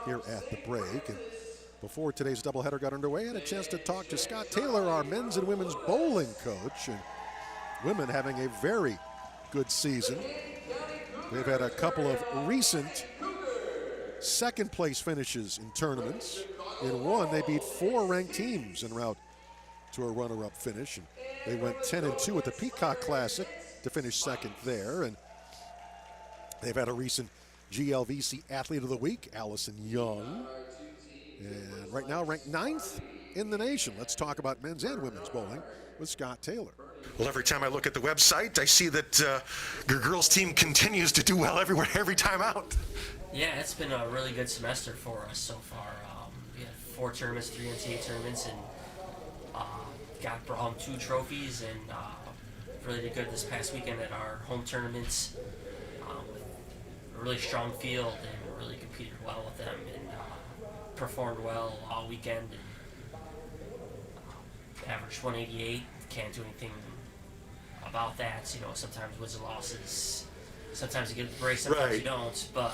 here at the break. And before today's doubleheader got underway, I had a chance to talk to Scott Taylor, our men's and women's bowling coach. And women having a very good season. They've had a couple of recent second place finishes in tournaments. In one, they beat 4 ranked teams en route to a runner-up finish. And they went 10-2 at the Peacock Classic to finish second there. And they've had a recent GLVC Athlete of the Week, Allison Young. And right now ranked 9th in the nation. Let's talk about men's and women's bowling with Scott Taylor. Well, every time I look at the website, I see that your girls' team continues to do well everywhere, every time out. Yeah, it's been a really good semester for us so far. We had 4 tournaments, 3 NCAA tournaments, and brought home 2 trophies, and really did good this past weekend at our home tournaments. With a really strong field, and really competed well with them, and performed well all weekend. And averaged 188. Can't do anything about that. You know, sometimes wins and losses. Sometimes you get the break, sometimes you don't. But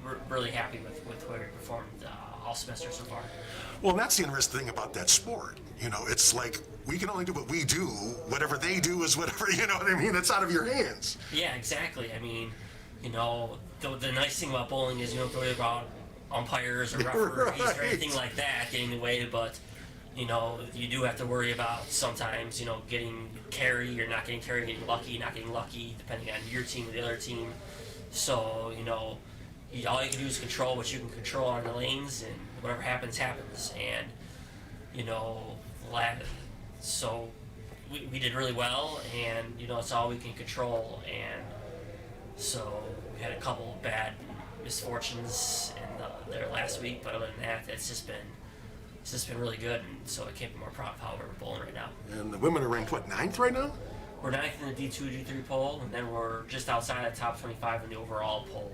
we're really happy with where we performed all semester so far. Well, that's the interesting thing about that sport. You know, it's like we can only do what we do. Whatever they do is whatever, you know what I mean? It's out of your hands. Yeah, exactly. I mean, you know, the nice thing about bowling is you don't have to worry about umpires or referees or anything like that getting in the way, but you know, you do have to worry about sometimes, you know, getting carry or not getting carry, getting lucky, not getting lucky, depending on your team or the other team. So, you know, all you can do is control what you can control on the lanes, and whatever happens, happens. And, you know, so we did really well, and, you know, it's all we can control. And so we had a couple of bad misfortunes in there last week, but other than that, it's just been really good, and so I can't be more proud of how we're bowling right now. And the women are ranked, what, 9th right now? We're 9th in the D2, D3 poll, and then we're just outside the top 25 in the overall poll,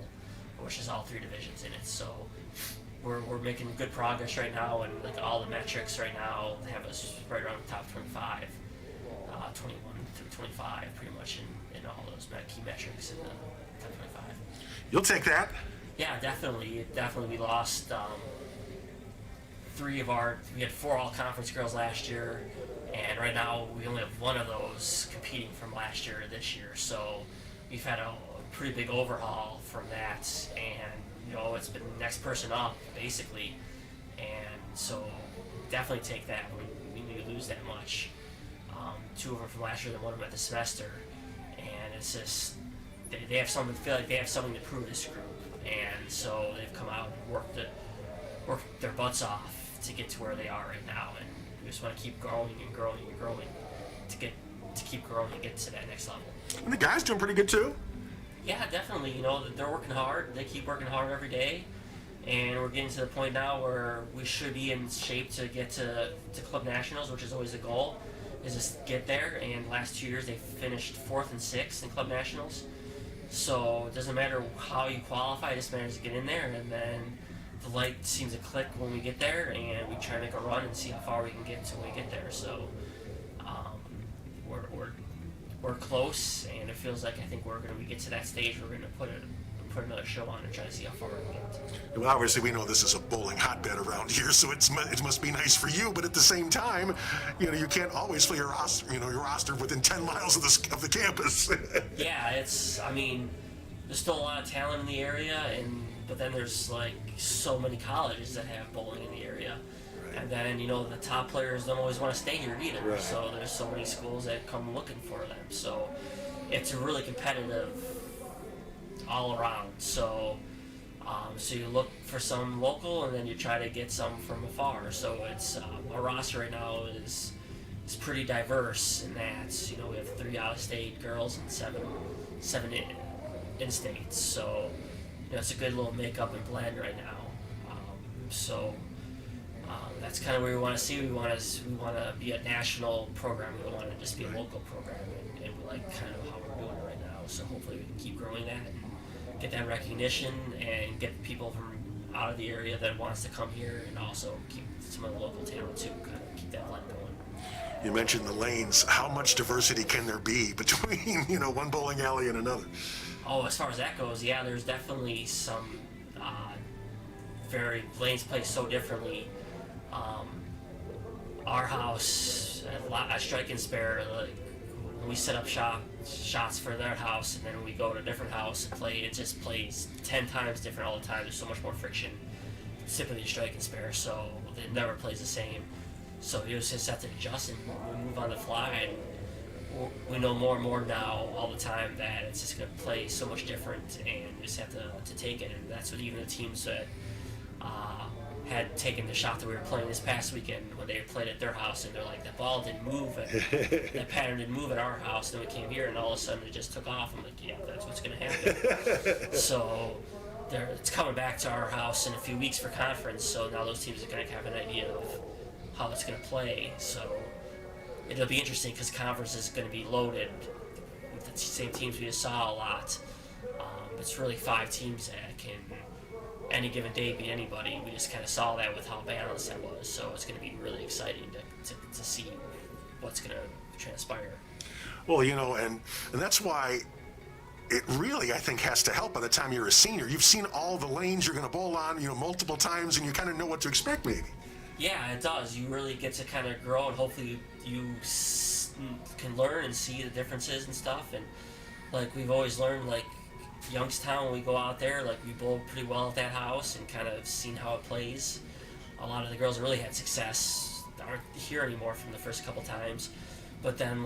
which is all 3 divisions in it. So we're making good progress right now, and like all the metrics right now have us right around the top 25, 21 through 25, pretty much in all those key metrics in the top 25. You'll take that? Yeah, definitely. We lost. We had 4 all-conference girls last year, and right now we only have 1 of those competing from last year to this year. So we've had a pretty big overhaul from that, and you know, it's been the next person up basically, and so definitely take that when you lose that much. 2 of them from last year, then 1 of them at the semester, and it's just they have something to feel like they have something to prove this group, and so they've come out and worked their butts off to get to where they are right now, and we just want to keep growing and growing and growing to keep growing and get to that next level. And the guys doing pretty good too. Yeah, definitely. You know, they're working hard. They keep working hard every day, and we're getting to the point now where we should be in shape to get to club nationals, which is always the goal, is just get there. And last 2 years they finished 4th and 6th in club nationals. So it doesn't matter how you qualify; it just matters to get in there, and then the light seems to click when we get there, and we try to make a run and see how far we can get until we get there. So we're close, and it feels like I think we're going to get to that stage. We're going to put another show on and try to see how far we can get. Well, obviously we know this is a bowling hotbed around here, so it must be nice for you. But at the same time, you know, you can't always play your roster within 10 miles of the campus. Yeah, I mean, there's still a lot of talent in the area, but then there's like so many colleges that have bowling in the area. Right. And then, you know, the top players don't always want to stay here either. Right. So there's so many schools that come looking for them. So it's really competitive all around. So so you look for some local, and then you try to get some from afar. So it's our roster right now is pretty diverse in that, you know, we have 3 out-of-state girls and 7 in-state. So you know, it's a good little makeup and blend right now. That's kind of where we want to see. We want to be a national program. We don't want to just be a local program, and we like kind of how we're doing it right now. So hopefully we can keep growing that and get that recognition and get people from out of the area that wants to come here, and also keep some of the local talent too. Kind of keep that blend going. You mentioned the lanes. How much diversity can there be between, you know, one bowling alley and another? Oh, as far as that goes, yeah, there's definitely some lanes play so differently. Our house at Strike and Spare, like, when we set up shots for their house, and then we go to a different house and play, it just plays 10 times different all the time. There's so much more friction. Typically Strike and Spare, so it never plays the same. So you just have to adjust and we move on the fly, and we know more and more now all the time that it's just going to play so much different, and you just have to take it. And that's what even the teams that had taken the shot that we were playing this past weekend, when they played at their house, and they're like, the ball didn't move, that pattern didn't move at our house, and then we came here and all of a sudden it just took off. I'm like, yeah, that's what's going to happen. So it's coming back to our house in a few weeks for conference, so now those teams are going to have an idea of how it's going to play. So it'll be interesting because conference is going to be loaded with the same teams we just saw a lot. It's really 5 teams that can any given day beat anybody. We just kind of saw that with how balanced that was. So it's going to be really exciting to see what's going to transpire. Well, you know, and that's why it really, I think, has to help by the time you're a senior. You've seen all the lanes you're going to bowl on, you know, multiple times, and you kind of know what to expect, maybe. Yeah, it does. You really get to kind of grow, and hopefully you can learn and see the differences and stuff. And like we've always learned, like Youngstown, we go out there, like we bowl pretty well at that house and kind of seen how it plays. A lot of the girls really had success, aren't here anymore from the first couple times. But then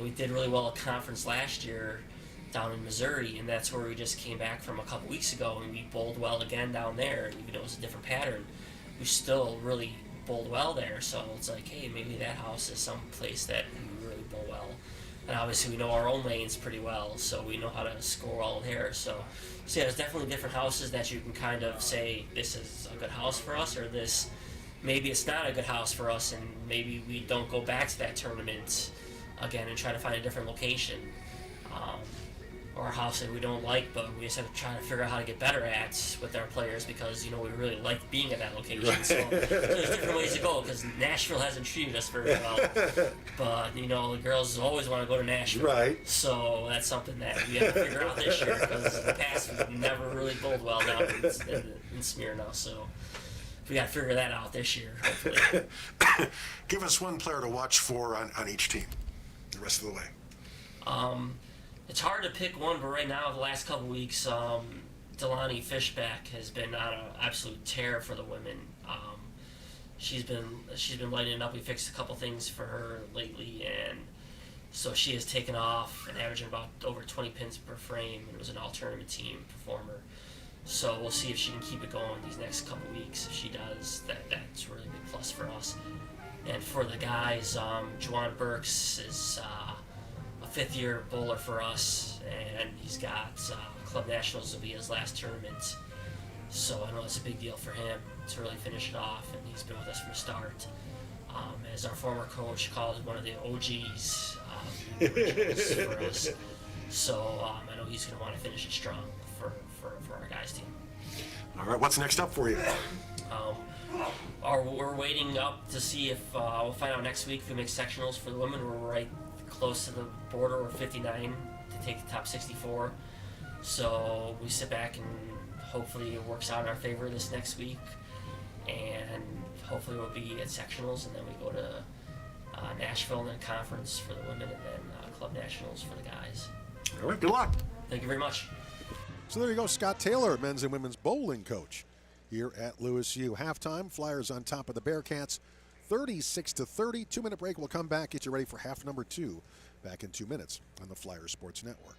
we did really well at conference last year down in Missouri, and that's where we just came back from a couple weeks ago, and we bowled well again down there. Even though it was a different pattern, we still really bowled well there. So it's like, hey, maybe that house is some place that we really bowl well. And obviously we know our own lanes pretty well, so we know how to score well there. So yeah, there's definitely different houses that you can kind of say, this is a good house for us, or this, maybe it's not a good house for us, and maybe we don't go back to that tournament again and try to find a different location. Or a house that we don't like, but we just have to try to figure out how to get better at with our players, because we really like being at that location. Right. So there's different ways to go, because Nashville hasn't treated us very well. But the girls always want to go to Nashville. Right. So that's something that we have to figure out this year, because in the past we've never really bowled well down in Smyrna. So we got to figure that out this year, hopefully. Give us one player to watch for on each team the rest of the way. It's hard to pick one, but right now, the last couple weeks, Delaney Fishback has been on an absolute tear for the women. She's been lighting it up. We fixed a couple things for her lately, and so she has taken off and averaging about over 20 pins per frame, and was an all-tournament team performer. So we'll see if she can keep it going these next couple weeks. If she does, that's a really big plus for us. And for the guys, Juwan Burks is a fifth-year bowler for us, and he's got Club Nationals will be his last tournament. So I know it's a big deal for him to really finish it off, and he's been with us from the start. As our former coach called one of the OGs for us. So I know he's going to want to finish it strong for our guys' team. All right, what's next up for you? We're waiting up to see if we'll find out next week if we make sectionals for the women. We're right close to the border. We're 59 to take the top 64. So we sit back and hopefully it works out in our favor this next week, and hopefully we'll be at sectionals, and then we go to Nashville and then conference for the women, and then Club Nationals for the guys. All right, good luck. Thank you very much. So there you go, Scott Taylor, men's and women's bowling coach here at Lewis U. Halftime, Flyers on top of the Bearcats, 36-30. 2-minute break. We'll come back, get you ready for half number 2. Back in 2 minutes on the Flyers Sports Network.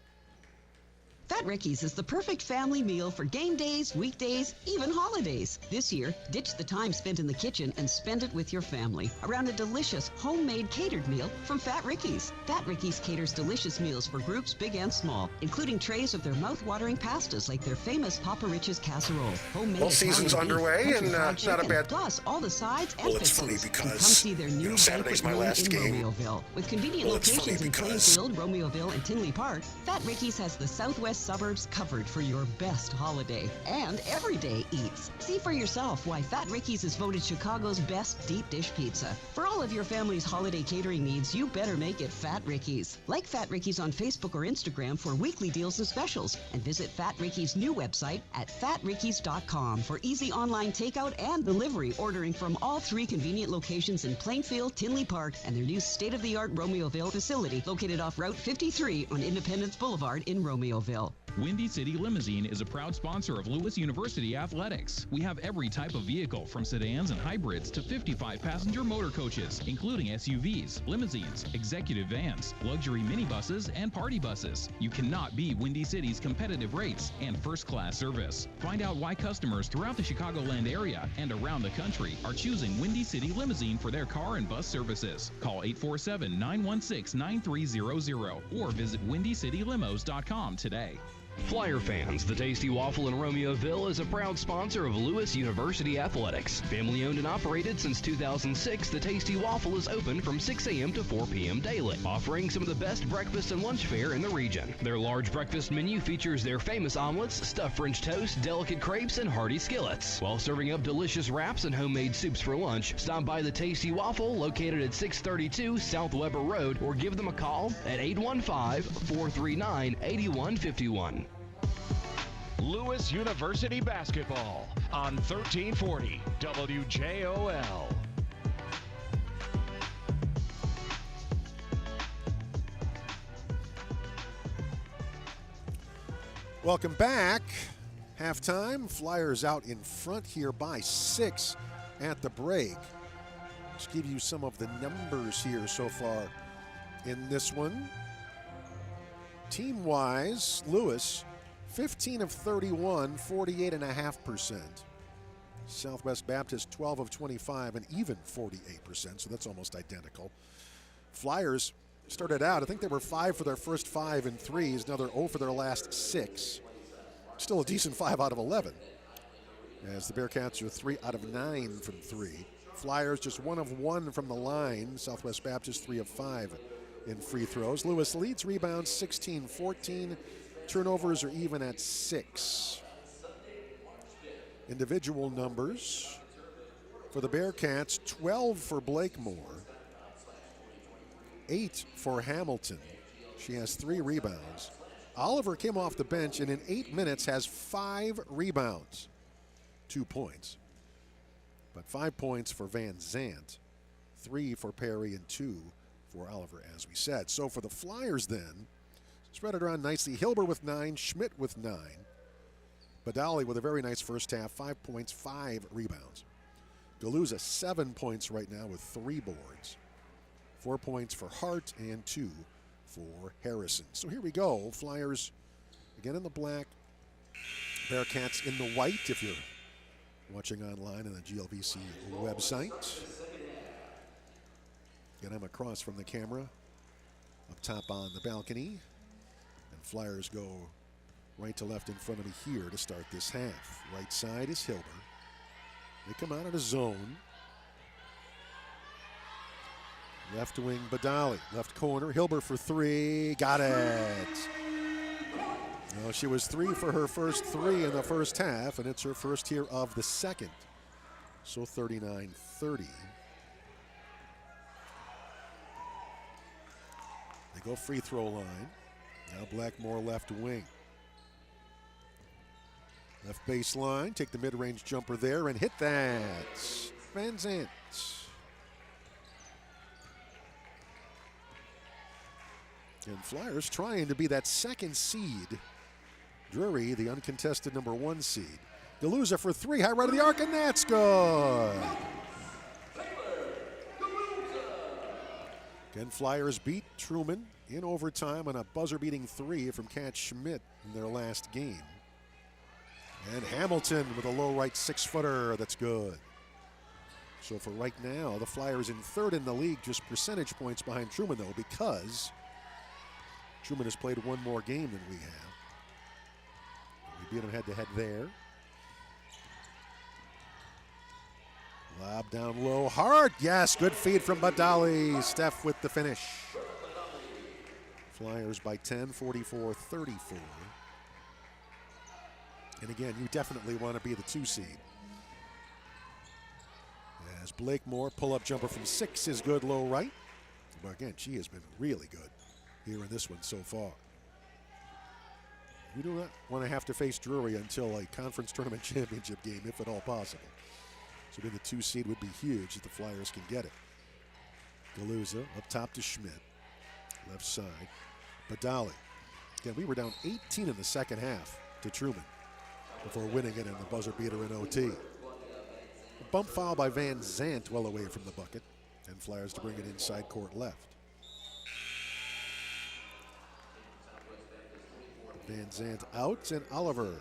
Fat Ricky's is the perfect family meal for game days, weekdays, even holidays. This year, ditch the time spent in the kitchen and spend it with your family around a delicious homemade catered meal from Fat Ricky's. Fat Ricky's caters delicious meals for groups big and small, including trays of their mouth-watering pastas like their famous Papa Rich's casserole, homemade Well, season's Italian underway, beef, and country fried not a chicken, bad. plus all the sides and Well, it's funny fixings. because And come see their new Saturday's my banquet room last in game. Romeoville. With convenient Well, it's funny locations in because- Plainfield, Romeoville, and Tinley Park, Fat Ricky's has the Southwest suburbs covered for your best holiday and everyday eats. See for yourself why Fat Ricky's is voted Chicago's best deep dish pizza. For all of your family's holiday catering needs, you better make it Fat Ricky's. Like Fat Ricky's on Facebook or Instagram for weekly deals and specials, and visit Fat Ricky's new website at fatricky's.com for easy online takeout and delivery, ordering from all 3 convenient locations in Plainfield, Tinley Park, and their new state-of-the-art Romeoville facility located off Route 53 on Independence Boulevard in Romeoville. Windy City Limousine is a proud sponsor of Lewis University Athletics. We have every type of vehicle, from sedans and hybrids to 55-passenger motor coaches, including SUVs, limousines, executive vans, luxury minibuses, and party buses. You cannot beat Windy City's competitive rates and first-class service. Find out why customers throughout the Chicagoland area and around the country are choosing Windy City Limousine for their car and bus services. Call 847-916-9300 or visit windycitylimos.com today. Flyer fans, the Tasty Waffle in Romeoville is a proud sponsor of Lewis University Athletics. Family owned and operated since 2006, the Tasty Waffle is open from 6 a.m. to 4 p.m. daily, offering some of the best breakfast and lunch fare in the region. Their large breakfast menu features their famous omelets, stuffed French toast, delicate crepes, and hearty skillets. While serving up delicious wraps and homemade soups for lunch, stop by the Tasty Waffle located at 632 South Weber Road or give them a call at 815-439-8151. Lewis University basketball on 1340 WJOL. Welcome back. Halftime. Flyers out in front here by 6 at the break. Let's give you some of the numbers here so far in this one. Team-wise, Lewis, 15 of 31, 48.5%. Southwest Baptist, 12 of 25, and even 48%, so that's almost identical. Flyers started out, I think they were 5 for their first 5 in threes. Now they're 0 for their last 6. Still a decent 5 out of 11. As the Bearcats are 3 out of 9 from 3. Flyers just 1 of 1 from the line. Southwest Baptist 3 of 5 in free throws. Lewis leads rebounds 16-14. Turnovers are even at 6. Individual numbers for the Bearcats, 12 for Blakemore, 8 for Hamilton. She has 3 rebounds. Oliver came off the bench and in 8 minutes has 5 rebounds, 2 points. But 5 points for Van Zandt, 3 for Perry, and 2 for Oliver, as we said. So for the Flyers then, spread it around nicely. Hilber with 9, Schmidt with 9. Badali with a very nice first half, 5 points, 5 rebounds. Galuza 7 points right now with 3 boards. 4 points for Hart and 2 for Harrison. So here we go. Flyers again in the black. Bearcats in the white if you're watching online on the GLVC website. Again, I'm across from the camera up top on the balcony. And Flyers go right to left in front of me here to start this half. Right side is Hilber. They come out of the zone. Left wing Badali. Left corner. Hilber for 3. Got it. Well, she was 3 for her first 3 in the first half, and it's her first here of the second. So 39-30. They go free throw line. Now Blackmore left wing. Left baseline, take the mid-range jumper there and hit that. Van Zandt. And Flyers trying to be that second seed. Drury, the uncontested number 1 seed. Galuza for 3, high right of the arc, and that's good. Again, Flyers beat Truman in overtime on a buzzer-beating 3 from Kat Schmidt in their last game. And Hamilton with a low right 6-footer, that's good. So for right now, the Flyers in 3rd in the league, just percentage points behind Truman though, because Truman has played 1 more game than we have. We beat him head-to-head there. Lob down low, Hart, yes, good feed from Badali. Steph with the finish. Flyers by 10, 44-34. And again, you definitely want to be the 2 seed. As Blakemore, pull-up jumper from 6 is good, low right. But again, she has been really good here in this one so far. We do not want to have to face Drury until a conference tournament championship game, if at all possible. So being the 2 seed would be huge if the Flyers can get it. Galuza up top to Schmidt. Left side. Badali. Again, we were down 18 in the second half to Truman before winning it in the buzzer beater in OT. A bump foul by Van Zandt well away from the bucket, and Flyers to bring it inside court left. Van Zandt out, and Oliver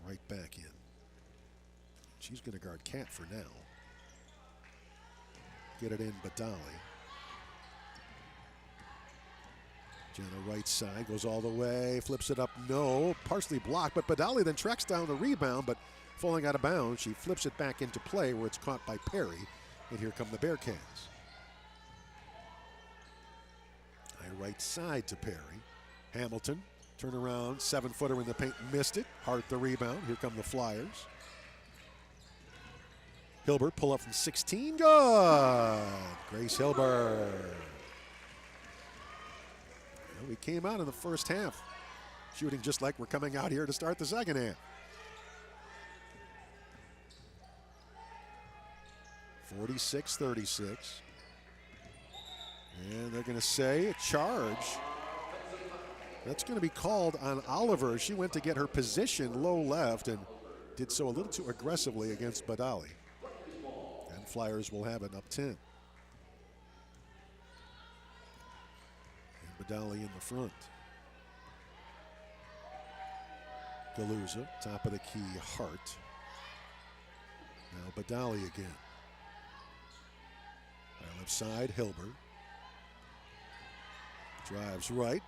right back in. She's going to guard Cat for now. Get it in Badali. Jenna right side, goes all the way, flips it up, no, partially blocked, but Badali then tracks down the rebound, but falling out of bounds, she flips it back into play where it's caught by Perry, and here come the Bearcats. High right side to Perry. Hamilton, turn around, 7-footer in the paint, missed it. Hart the rebound, here come the Flyers. Hilbert, pull up from 16, good! Grace Hilbert. We came out in the first half shooting just like we're coming out here to start the second half. 46-36. And they're going to say a charge That's going to be called on Oliver. She went to get her position low left and did so a little too aggressively against Badali. And Flyers will have it up 10. And Badali in the front. Galuza, top of the key, Hart. Now Badali again. Our left side, Hilber. Drives right.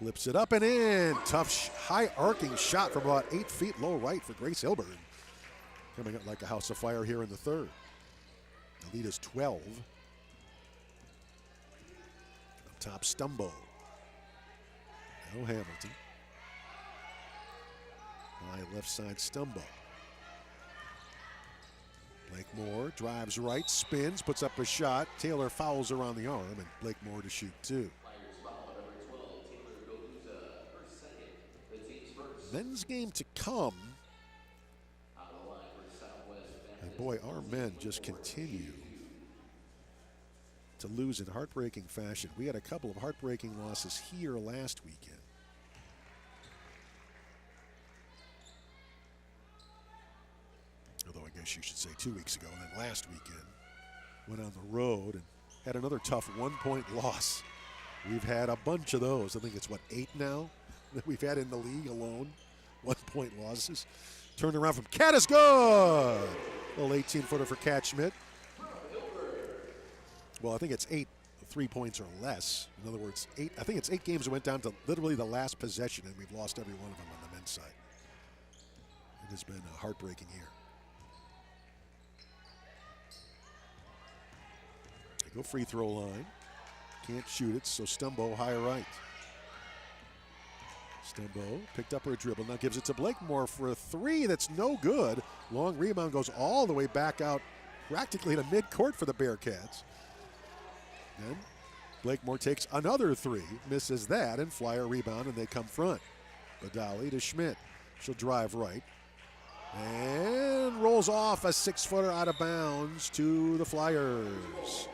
Flips it up and in. Tough, high arcing shot from about 8 feet low right for Grace Hilber. Coming up like a house of fire here in the third. The lead is 12. Up top, Stumbo. Now Hamilton. High left side, Stumbo. Blakemore drives right, spins, puts up a shot. Taylor fouls her on the arm, and Blakemore to shoot two. Men's game to come. And boy, our men just continue to lose in heartbreaking fashion. We had a couple of heartbreaking losses here last weekend. Although I guess you should say 2 weeks ago, and then last weekend went on the road and had another tough 1-point loss. We've had a bunch of those. I think it's, what, 8 now that we've had in the league alone. 1-point losses. Turned around from Cat is good. Little 18-footer for Cat Schmidt. Well, I think it's 8 3 points or less. In other words, 8. I think it's 8 games that went down to literally the last possession, and we've lost every one of them on the men's side. It has been a heartbreaking year. They go free throw line. Can't shoot it, so Stumbo high right. Stumbo picked up her dribble, now gives it to Blakemore for a three that's no good. Long rebound goes all the way back out, practically to midcourt for the Bearcats. Then Blakemore takes another three, misses that, and Flyer rebound, and they come front. Badali to Schmidt. She'll drive right. And rolls off a 6-footer out of bounds to the Flyers.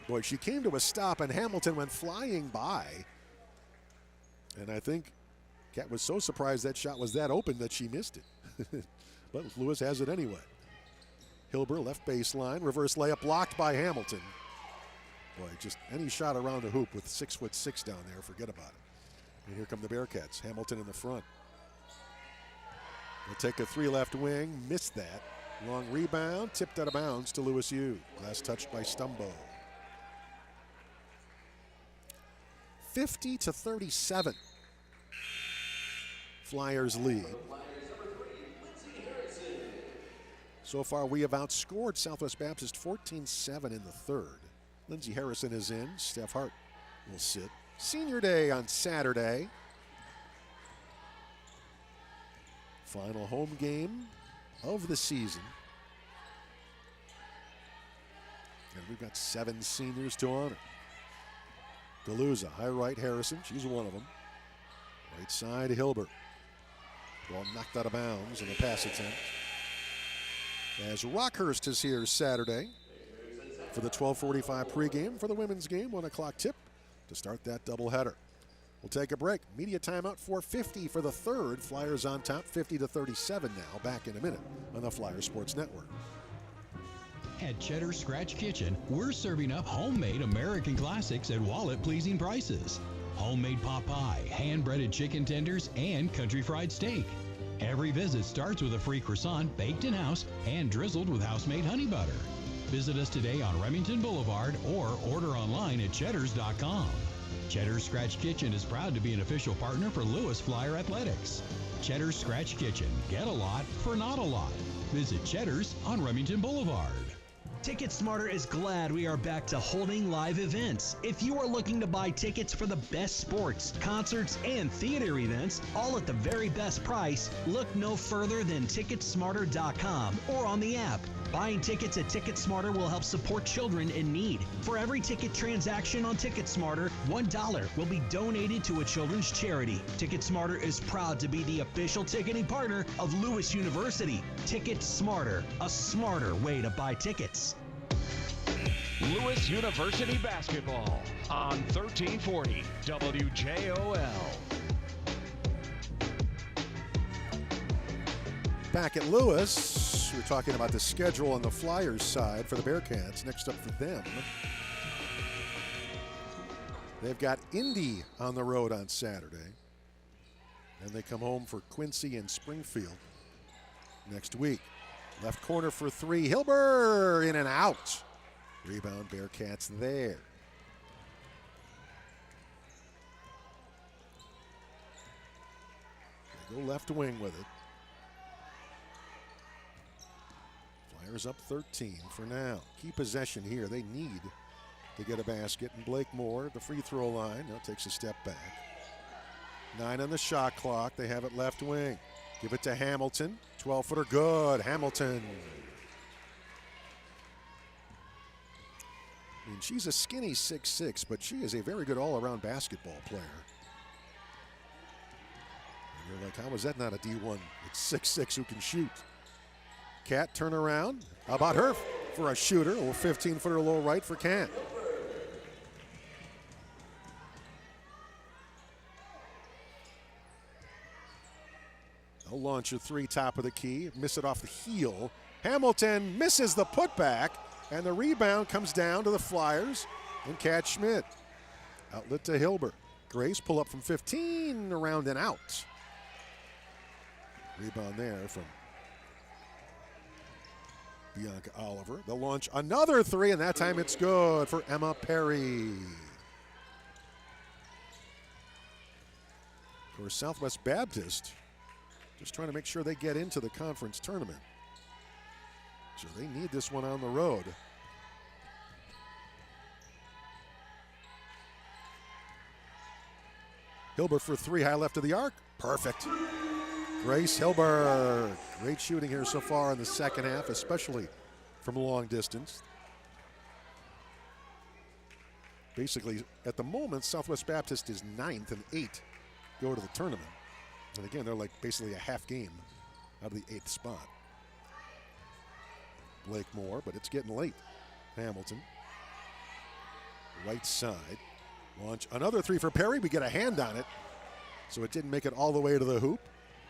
Boy, she came to a stop, and Hamilton went flying by. And I think Kat was so surprised that shot was that open that she missed it. But Lewis has it anyway. Hilber, left baseline, reverse layup blocked by Hamilton. Boy, just any shot around the hoop with 6'6" down there, forget about it. And here come the Bearcats. Hamilton in the front. They'll take a 3 left wing, missed that. Long rebound, tipped out of bounds to Lewis U. Last touched by Stumbo. 50-37. Flyers lead. So far, we have outscored Southwest Baptist 14-7 in the third. Lindsey Harrison is in. Steph Hart will sit. Senior day on Saturday. Final home game of the season. And we've got 7 seniors to honor. Galuza, high right, Harrison. She's one of them. Right side, Hilbert. Ball knocked out of bounds in the pass attempt. As Rockhurst is here Saturday for the 12:45 pregame for the women's game. 1 o'clock tip to start that doubleheader. We'll take a break. Media timeout, 4:50 for the third. Flyers on top, 50-37 now. Back in a minute on the Flyer Sports Network. At Cheddar Scratch Kitchen, we're serving up homemade American classics at wallet-pleasing prices. Homemade pot pie, hand-breaded chicken tenders, and country fried steak. Every visit starts with a free croissant baked in-house and drizzled with house-made honey butter. Visit us today on Remington Boulevard or order online at cheddars.com. Cheddar Scratch Kitchen is proud to be an official partner for Lewis Flyer Athletics. Cheddar Scratch Kitchen. Get a lot for not a lot. Visit Cheddar's on Remington Boulevard. Ticket Smarter is glad we are back to holding live events. If you are looking to buy tickets for the best sports, concerts, and theater events, all at the very best price, look no further than Ticketsmarter.com or on the app. Buying tickets at TicketSmarter will help support children in need. For every ticket transaction on TicketSmarter, $1 will be donated to a children's charity. TicketSmarter is proud to be the official ticketing partner of Lewis University. TicketSmarter, a smarter way to buy tickets. Lewis University basketball on 1340 WJOL. Back at Lewis, we're talking about the schedule on the Flyers side for the Bearcats. Next up for them, they've got Indy on the road on Saturday. And they come home for Quincy and Springfield next week. Left corner for three, Hilber in and out. Rebound, Bearcats there. They go left wing with it. Flyers up 13 for now. Key possession here. They need to get a basket. And Blake Moore, the free throw line, now takes a step back. 9 on the shot clock. They have it left wing. Give it to Hamilton. 12-footer good. Hamilton. I mean, she's a skinny 6'6", but she is a very good all-around basketball player. And you're like, how is that not a D1? It's 6'6" who can shoot. Cat turn around. How about her for a shooter? A 15-footer low right for Cat. They'll launch a three, top of the key. Miss it off the heel. Hamilton misses the putback, and the rebound comes down to the Flyers and Cat Schmidt. Outlet to Hilber. Grace pull up from 15, around and out. Rebound there from Bianca Oliver. They'll launch another three, and that time it's good for Emma Perry. Of course, Southwest Baptist just trying to make sure they get into the conference tournament. So they need this one on the road. Hilber for three, high left of the arc. Perfect. Grace Hilber. Great shooting here so far in the second half, especially from long distance. Basically, at the moment, Southwest Baptist is 9th and 8 go to the tournament. And again, they're like basically a half game out of the 8th spot. Blake Moore, but it's getting late. Hamilton. Right side. Launch another three for Perry. We get a hand on it, so it didn't make it all the way to the hoop.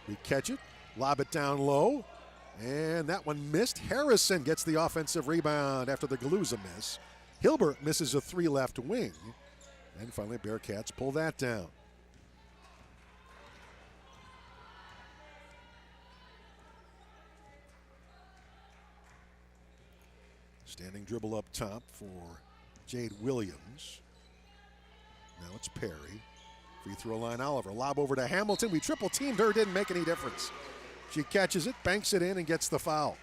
We catch it, lob it down low, and that one missed. Harrison gets the offensive rebound after the Galuza miss. Hilbert misses a three left wing, and finally Bearcats pull that down. Standing dribble up top for Jade Williams. Now it's Perry. Free throw line, Oliver. Lob over to Hamilton. We triple teamed her, didn't make any difference. She catches it, banks it in, and gets the foul.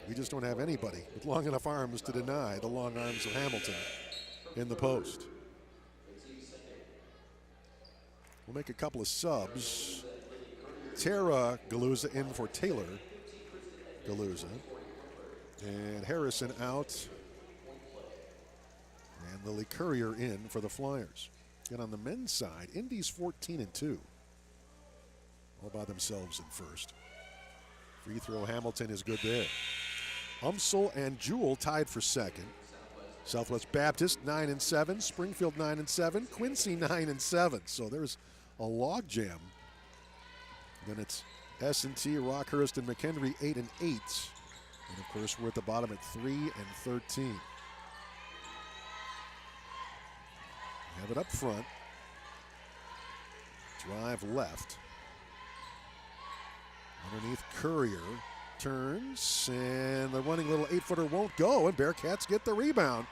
We just don't have anybody with long enough arms to deny the long arms of Hamilton in the post. We'll make a couple of subs. Tara Galuza in for Taylor Galuza. And Harrison out. And Lily Courier in for the Flyers. And on the men's side, Indy's 14-2. All by themselves in first. Free throw, Hamilton is good there. Umsel and Jewell tied for second. Southwest Baptist 9-7. Springfield 9-7. Quincy 9-7. So there's a log jam. Then it's S&T, Rockhurst, and McHenry 8-8. And of course, we're at the bottom at 3-13. Have it up front. Drive left. Underneath Courier. Turns, and the running little 8-footer won't go, and Bearcats get the rebound.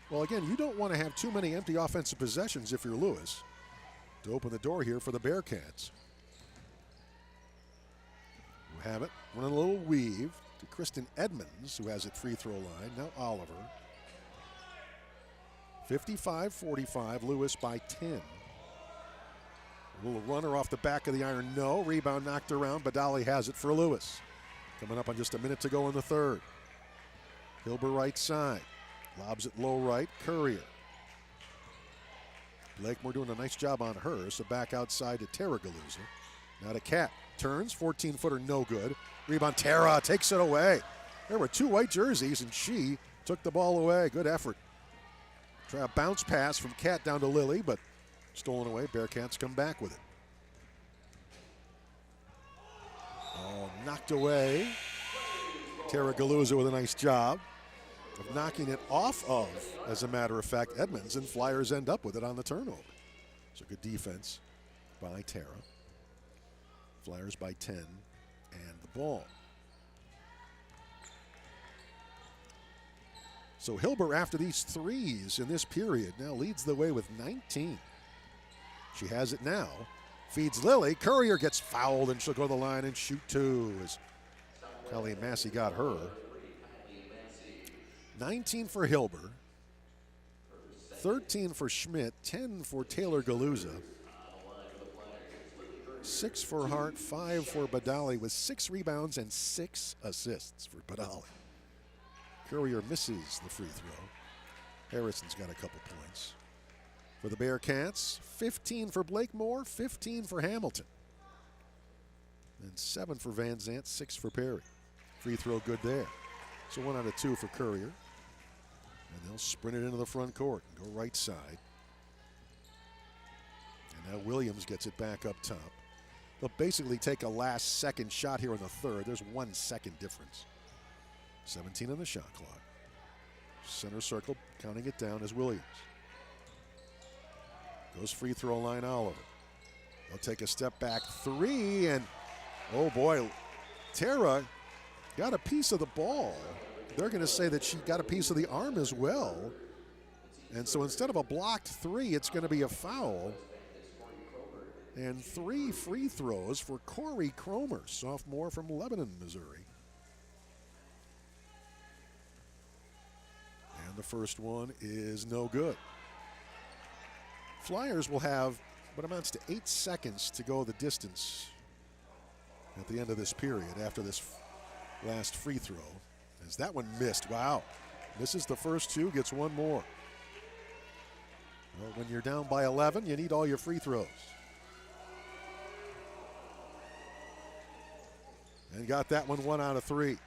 Well, again, you don't want to have too many empty offensive possessions if you're Lewis to open the door here for the Bearcats. Who have it. Running a little weave to Kristen Edmonds, who has it free throw line. Now Oliver. 55-45, Lewis by 10. A little runner off the back of the iron, no. Rebound knocked around, Badali has it for Lewis. Coming up on just a minute to go in the third. Hilber right side. Lobs it low right, Courier. Blakemore doing a nice job on her, so back outside to Tara Galuza. Now to Cat. Turns, 14-footer, no good. Rebound, Tara takes it away. There were two white jerseys, and she took the ball away. Good effort. Try a bounce pass from Cat down to Lilly, but stolen away. Bearcats come back with it. Oh, knocked away. Tara Galuza with a nice job of knocking it off of, as a matter of fact, Edmonds, and Flyers end up with it on the turnover. So good defense by Tara. Flyers by 10 and the ball. So Hilber, after these threes in this period, now leads the way with 19. She has it now. Feeds Lilly. Courier gets fouled, and she'll go to the line and shoot two as Kelly Massey got her. 19 for Hilber. 13 for Schmidt. 10 for Taylor Galuza. 6 for Hart. 5 for Badali with 6 rebounds and 6 assists for Badali. Courier misses the free throw. Harrison's got a couple points. For the Bearcats, 15 for Blakemore, 15 for Hamilton. And 7 for Van Zant, 6 for Perry. Free throw good there. So 1 out of 2 for Courier. And they'll sprint it into the front court and go right side. And now Williams gets it back up top. They'll basically take a last second shot here in the third. There's 1 second difference. 17 on the shot clock. Center circle, counting it down is Williams. Goes free throw line Oliver. They'll take a step back three, and oh boy, Tara got a piece of the ball. They're going to say that she got a piece of the arm as well. And so instead of a blocked three, it's going to be a foul. And 3 free throws for Corey Cromer, sophomore from Lebanon, Missouri. And the first one is no good. Flyers will have what amounts to 8 seconds to go the distance at the end of this period after this last free throw. As that one missed, wow. Misses the first 2, gets 1 more. Well, when you're down by 11, you need all your free throws. And got that one 1 out of 3.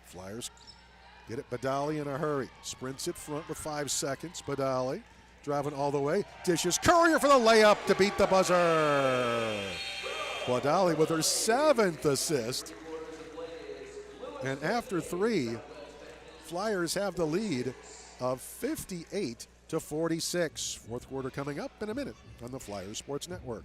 Flyers get it Badali in a hurry. Sprints it front with 5 seconds. Badali driving all the way. Dishes Courier for the layup to beat the buzzer. Badali with her 7th assist. And after 3, Flyers have the lead of 58-46. Fourth quarter coming up in a minute on the Flyers Sports Network.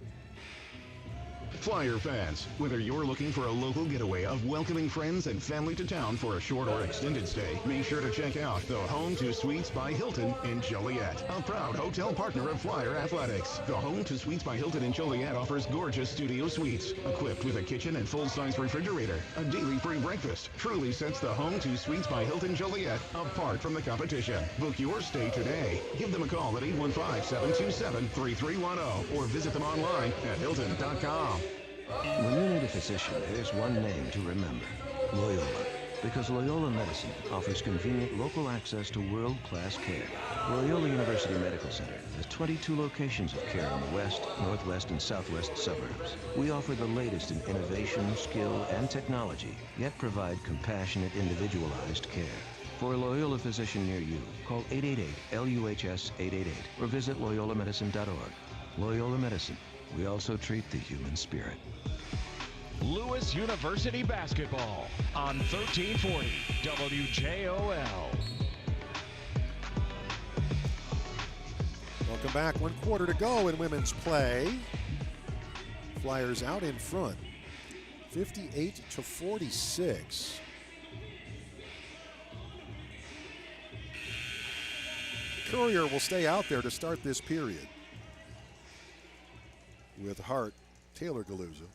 Flyer fans, whether you're looking for a local getaway of welcoming friends and family to town for a short or extended stay, be sure to check out the Home to Suites by Hilton in Joliet, a proud hotel partner of Flyer Athletics. The Home to Suites by Hilton in Joliet offers gorgeous studio suites, equipped with a kitchen and full-size refrigerator. A daily free breakfast truly sets the Home to Suites by Hilton Joliet apart from the competition. Book your stay today. Give them a call at 815-727-3310 or visit them online at hilton.com. When you need a physician, there's one name to remember: Loyola. Because Loyola Medicine offers convenient local access to world-class care. Loyola University Medical Center has 22 locations of care in the west, northwest, and southwest suburbs. We offer the latest in innovation, skill, and technology, yet provide compassionate, individualized care. For a Loyola physician near you, call 888-LUHS-888 or visit loyolamedicine.org. Loyola Medicine. We also treat the human spirit. Lewis University basketball on 1340 WJOL. Welcome back. 1 quarter to go in women's play. Flyers out in front, 58-46. Courier will stay out there to start this period with Hart, Taylor Galuza,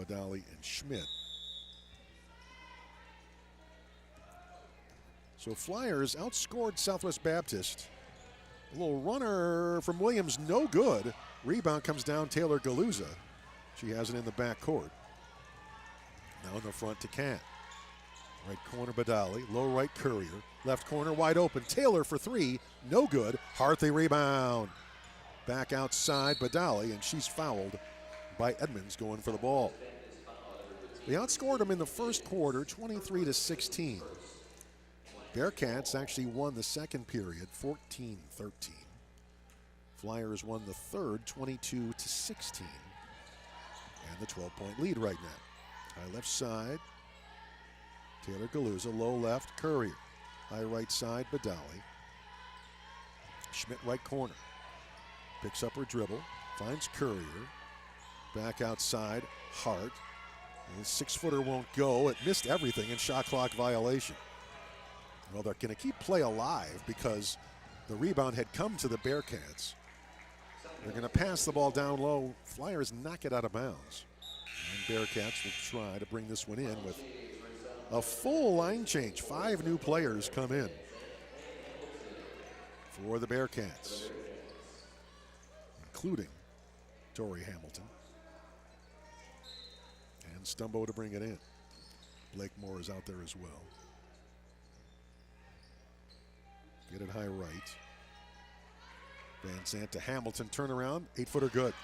Badali, and Schmidt. So Flyers outscored Southwest Baptist. A little runner from Williams, no good. Rebound comes down Taylor Galuza. She has it in the back court. Now in the front to Cat. Right corner Badali, low right Courier. Left corner wide open. Taylor for 3, no good. Hart the rebound. Back outside Badali, and she's fouled by Edmonds going for the ball. They outscored them in the first quarter, 23-16. Bearcats actually won the second period 14-13. Flyers won the third 22-16. And the 12-point lead right now. High left side, Taylor Galuza. Low left, Courier. High right side, Badali. Schmidt right corner. Picks up her dribble, finds Courier. Back outside, Hart. The 6-footer won't go. It missed everything in shot clock violation. Well, they're going to keep play alive because the rebound had come to the Bearcats. They're going to pass the ball down low. Flyers knock it out of bounds. And Bearcats will try to bring this one in with a full line change. 5 new players come in for the Bearcats, including Tori Hamilton. And Stumbo to bring it in. Blake Moore is out there as well. Get it high right. Van Zandt to Hamilton, turnaround, 8-footer good.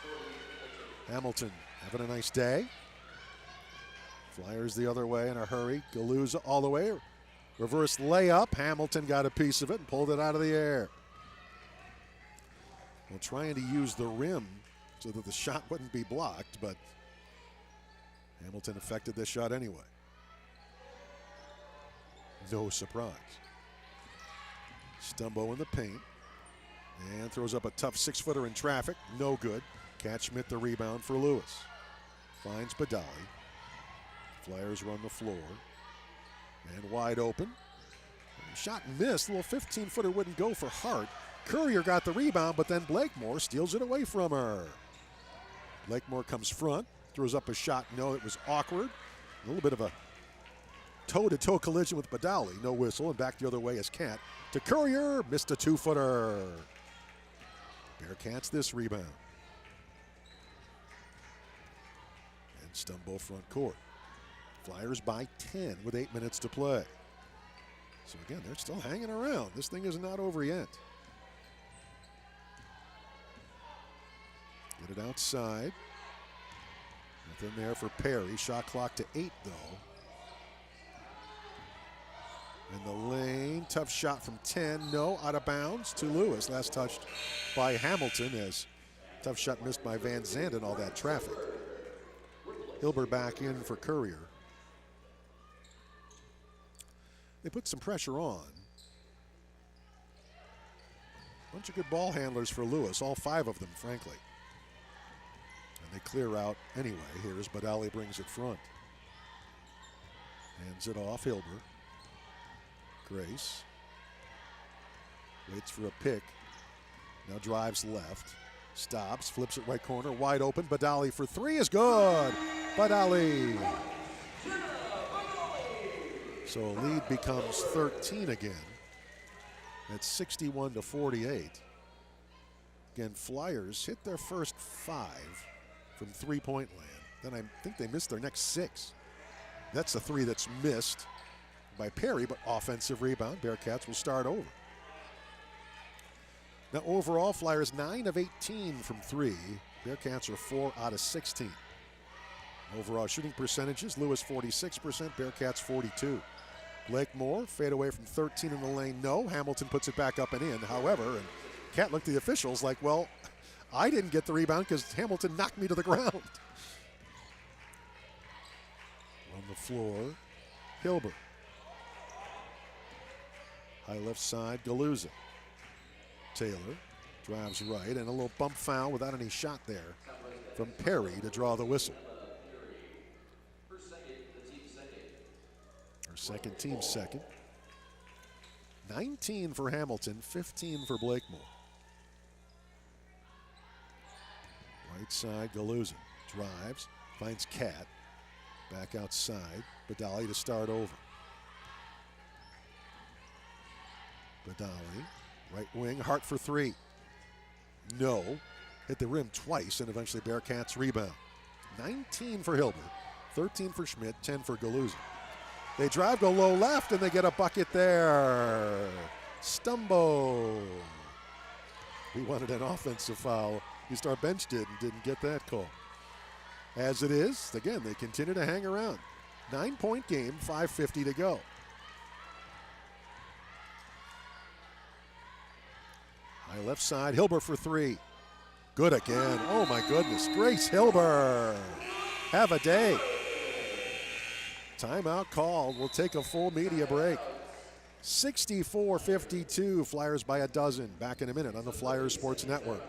Hamilton having a nice day. Flyers the other way in a hurry. Galuza all the way. Reverse layup. Hamilton got a piece of it and pulled it out of the air. Well, trying to use the rim so that the shot wouldn't be blocked, but Hamilton affected this shot anyway. No surprise. Stumbo in the paint. And throws up a tough 6-footer in traffic. No good. Cat Schmidt the rebound for Lewis. Finds Badali. Flyers run the floor. And wide open. Shot missed. A little 15-footer wouldn't go for Hart. Courier got the rebound, but then Blakemore steals it away from her. Blakemore comes front. Throws up a shot. No, it was awkward. A little bit of a toe-to-toe collision with Badali. No whistle. And back the other way is Cat. To Courier. Missed a 2-footer. Bearcats this rebound. And Stumbo front court. Flyers by 10 with 8 minutes to play. So again, they're still hanging around. This thing is not over yet. Get it outside. Nothing there for Perry. Shot clock to 8 though. In the lane, tough shot from 10, no, out of bounds to Lewis. Last touched by Hamilton as tough shot missed by Van Zandt and all that traffic. Hilbert back in for Courier. They put some pressure on. Bunch of good ball handlers for Lewis, all 5 of them, frankly. And they clear out anyway. Here's Badali brings it front. Hands it off, Hilbert. Grace waits for a pick. Now drives left. Stops, flips it right corner, wide open. Badali for 3 is good. Badali. So lead becomes 13 again. It's 61-48. Again, Flyers hit their first 5 from 3-point land. Then I think they missed their next 6. That's the 3 that's missed by Perry, but offensive rebound. Bearcats will start over. Now overall, Flyers 9 of 18 from 3. Bearcats are 4 out of 16. Overall shooting percentages, Lewis 46%, Bearcats 42. Blake Moore, fade away from 13 in the lane, no. Hamilton puts it back up and in. However, and Cat looked at the officials like, well, I didn't get the rebound because Hamilton knocked me to the ground. On the floor, Hilbert. High left side, Galuza. Taylor drives right, and a little bump foul without any shot there from Perry to draw the whistle. Our second, team second. 19 for Hamilton, 15 for Blakemore. Right side, Galuza drives, finds Cat. Back outside, Badali to start over. Badali, right wing, Hart for 3. No. Hit the rim twice, and eventually Bearcats rebound. 19 for Hilbert, 13 for Schmidt, 10 for Galuza. They drive, go low left, and they get a bucket there. Stumbo. We wanted an offensive foul. At least our bench did and didn't get that call. As it is, again, they continue to hang around. 9-point game, 5:50 to go. High left side, Hilber for three. Good again. Oh my goodness. Grace Hilber. Have a day. Timeout called. We'll take a full media break. 64-52. Flyers by a dozen. Back in a minute on the Flyers Sports Network.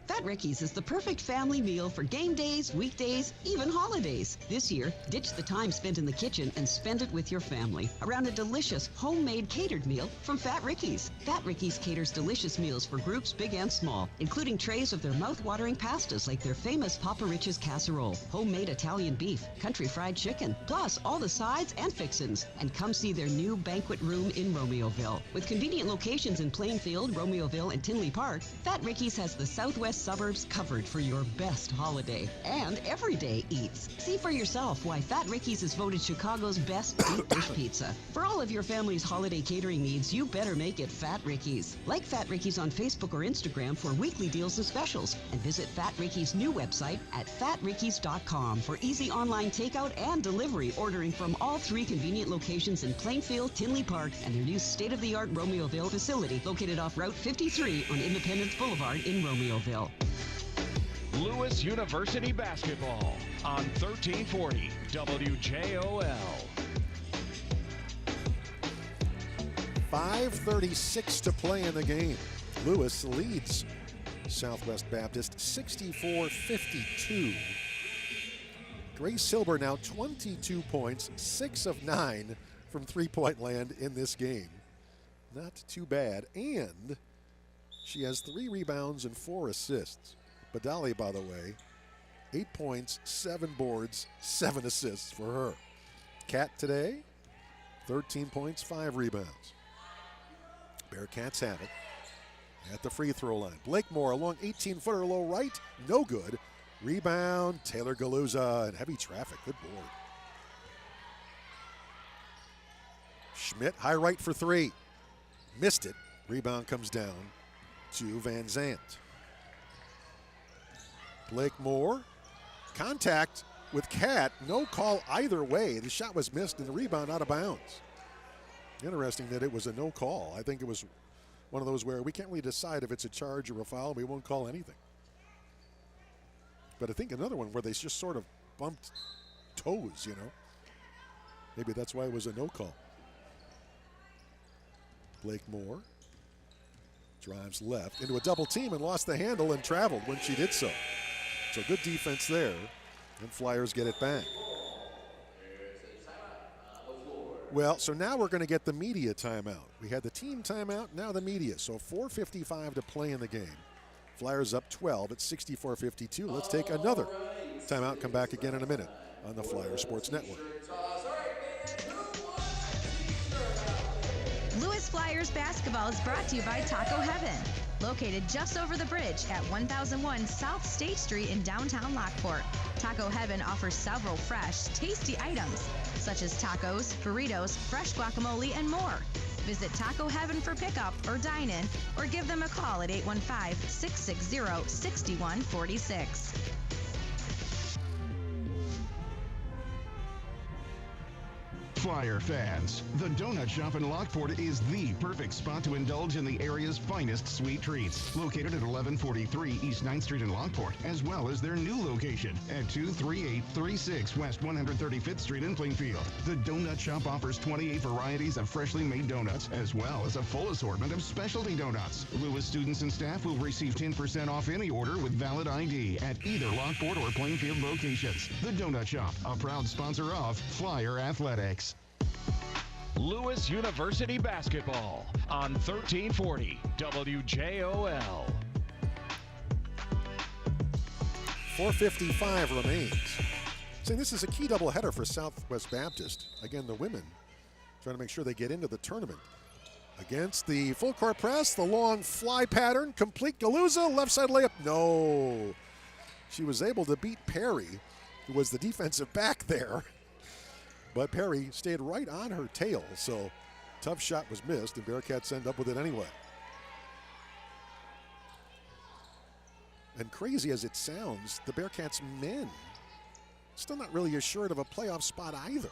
Fat Ricky's is the perfect family meal for game days, weekdays, even holidays. This year, ditch the time spent in the kitchen and spend it with your family around a delicious homemade catered meal from Fat Ricky's. Fat Ricky's caters delicious meals for groups big and small, including trays of their mouth-watering pastas like their famous Papa Rich's casserole, homemade Italian beef, country fried chicken, plus all the sides and fixins. And come see their new banquet room in Romeoville. With convenient locations in Plainfield, Romeoville, and Tinley Park, Fat Ricky's has the Southwest suburbs covered for your best holiday and everyday eats. See for yourself why Fat Ricky's is voted Chicago's best deep dish pizza. For all of your family's holiday catering needs, you better make it Fat Ricky's. Like Fat Ricky's on Facebook or Instagram for weekly deals and specials, and visit Fat Ricky's new website at fatricky's.com for easy online takeout and delivery, ordering from all three convenient locations in Plainfield, Tinley Park, and their new state-of-the-art Romeoville facility located off Route 53 on Independence Boulevard in Romeoville. Lewis University basketball on 1340 WJOL. 5:36 to play in the game. Lewis leads Southwest Baptist 64-52. Grace Hilber now 22 points, 6 of 9 from three-point land in this game. Not too bad. And she has 3 rebounds and 4 assists. Badali, by the way, 8 points, 7 boards, 7 assists for her. Cat today, 13 points, 5 rebounds. Bearcats have it at the free throw line. Blakemore, a long 18-footer low right, no good. Rebound, Taylor Galuza, and heavy traffic, good board. Schmidt, high right for 3. Missed it. Rebound comes down to Van Zandt. Blakemore, contact with Cat, no call either way. The shot was missed and the rebound out of bounds. Interesting that it was a no call. I think it was one of those where we can't really decide if it's a charge or a foul. We won't call anything. But I think another one where they just sort of bumped toes, you know. Maybe that's why it was a no call. Blakemore drives left into a double team and lost the handle and traveled when she did so. So good defense there, and Flyers get it back. Well, so now we're going to get the media timeout. We had the team timeout, now the media. So 4:55 to play in the game. Flyers up 12 at 64-52. Let's take another timeout, come back again in a minute on the Flyers Sports Network. Lewis Flyers basketball is brought to you by Taco Heaven, located just over the bridge at 1001 South State Street in downtown Lockport. Taco Heaven offers several fresh, tasty items, such as tacos, burritos, fresh guacamole, and more. Visit Taco Heaven for pickup or dine-in, or give them a call at 815-660-6146. Flyer fans, the Donut Shop in Lockport is the perfect spot to indulge in the area's finest sweet treats. Located at 1143 East 9th Street in Lockport, as well as their new location at 23836 West 135th Street in Plainfield. The Donut Shop offers 28 varieties of freshly made donuts, as well as a full assortment of specialty donuts. Lewis students and staff will receive 10% off any order with valid ID at either Lockport or Plainfield locations. The Donut Shop, a proud sponsor of Flyer Athletics. Lewis University basketball on 1340 WJOL. 4:55 remains. So this is a key doubleheader for Southwest Baptist. Again, the women trying to make sure they get into the tournament. Against the full court press, the long fly pattern, complete. Galuza, left side layup, no. She was able to beat Perry, who was the defensive back there. But Perry stayed right on her tail, so tough shot was missed, and Bearcats end up with it anyway. And crazy as it sounds, the Bearcats men still not really assured of a playoff spot either.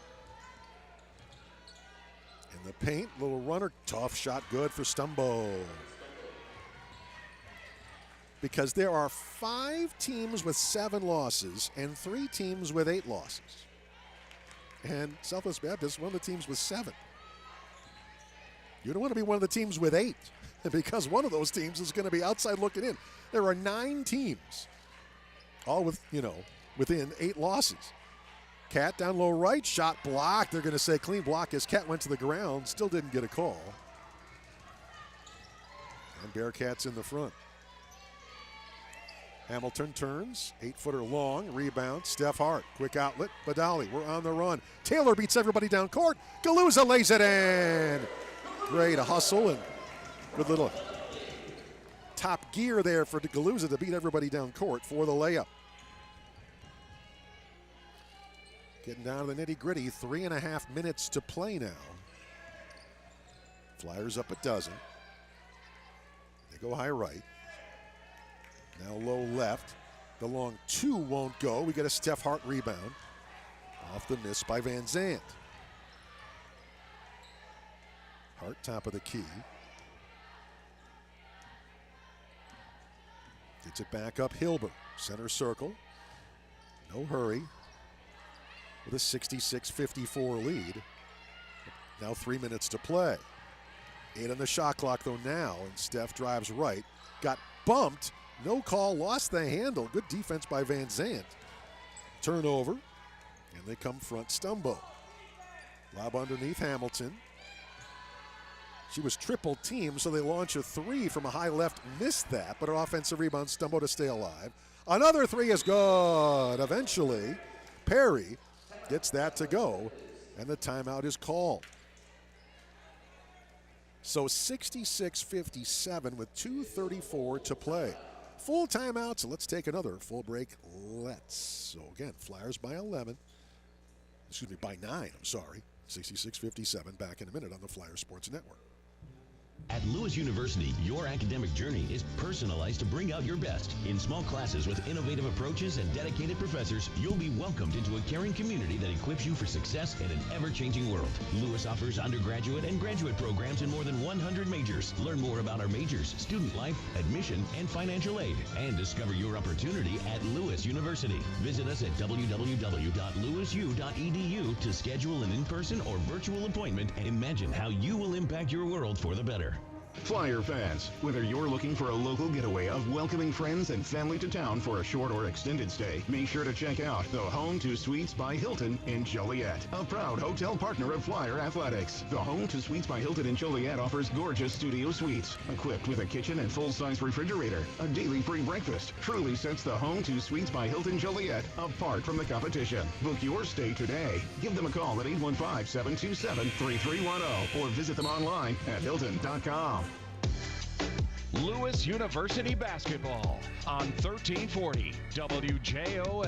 In the paint, little runner, tough shot, good for Stumbo. because there are 5 teams with 7 losses and 3 teams with 8 losses. And Southwest Baptist, one of the teams with 7. You don't want to be one of the teams with 8 because one of those teams is going to be outside looking in. There are 9 teams, all with, within 8 losses. Cat down low right, shot blocked. They're going to say clean block as Cat went to the ground, still didn't get a call. And Bearcats in the front. Hamilton turns, 8-footer long, rebound, Steph Hart, quick outlet, Badali, we're on the run. Taylor beats everybody down court, Galuza lays it in. Great, a hustle and good little top gear there for Galuza to beat everybody down court for the layup. Getting down to the nitty-gritty, 3.5 minutes to play now. Flyers up a dozen. They go high right. Now low left. The long 2 won't go. We get a Steph Hart rebound. Off the miss by Van Zandt. Hart top of the key. Gets it back up Hilbert. Center circle. No hurry. With a 66-54 lead. Now 3 minutes to play. 8 on the shot clock though now. And Steph drives right. Got bumped. No call, lost the handle. Good defense by Van Zandt. Turnover, and they come front Stumbo. Lob underneath Hamilton. She was triple teamed, so they launch a 3 from a high left. Missed that, but her offensive rebound, Stumbo to stay alive. Another 3 is good. Eventually, Perry gets that to go, and the timeout is called. So 66-57 with 2:34 to play. Full timeout, so let's take another full break. So again, Flyers by 11. Excuse me, by 9, I'm sorry. 66-57, back in a minute on the Flyers Sports Network. At Lewis University, your academic journey is personalized to bring out your best. In small classes with innovative approaches and dedicated professors, you'll be welcomed into a caring community that equips you for success in an ever-changing world. Lewis offers undergraduate and graduate programs in more than 100 majors. Learn more about our majors, student life, admission, and financial aid, and discover your opportunity at Lewis University. Visit us at www.lewisu.edu to schedule an in-person or virtual appointment and imagine how you will impact your world for the better. Flyer fans, whether you're looking for a local getaway of welcoming friends and family to town for a short or extended stay, make sure to check out the Home to Suites by Hilton in Joliet, a proud hotel partner of Flyer Athletics. The Home to Suites by Hilton in Joliet offers gorgeous studio suites, equipped with a kitchen and full-size refrigerator. A daily free breakfast truly sets the Home to Suites by Hilton Joliet apart from the competition. Book your stay today. Give them a call at 815-727-3310 or visit them online at hilton.com. Lewis University basketball on 1340 WJOL.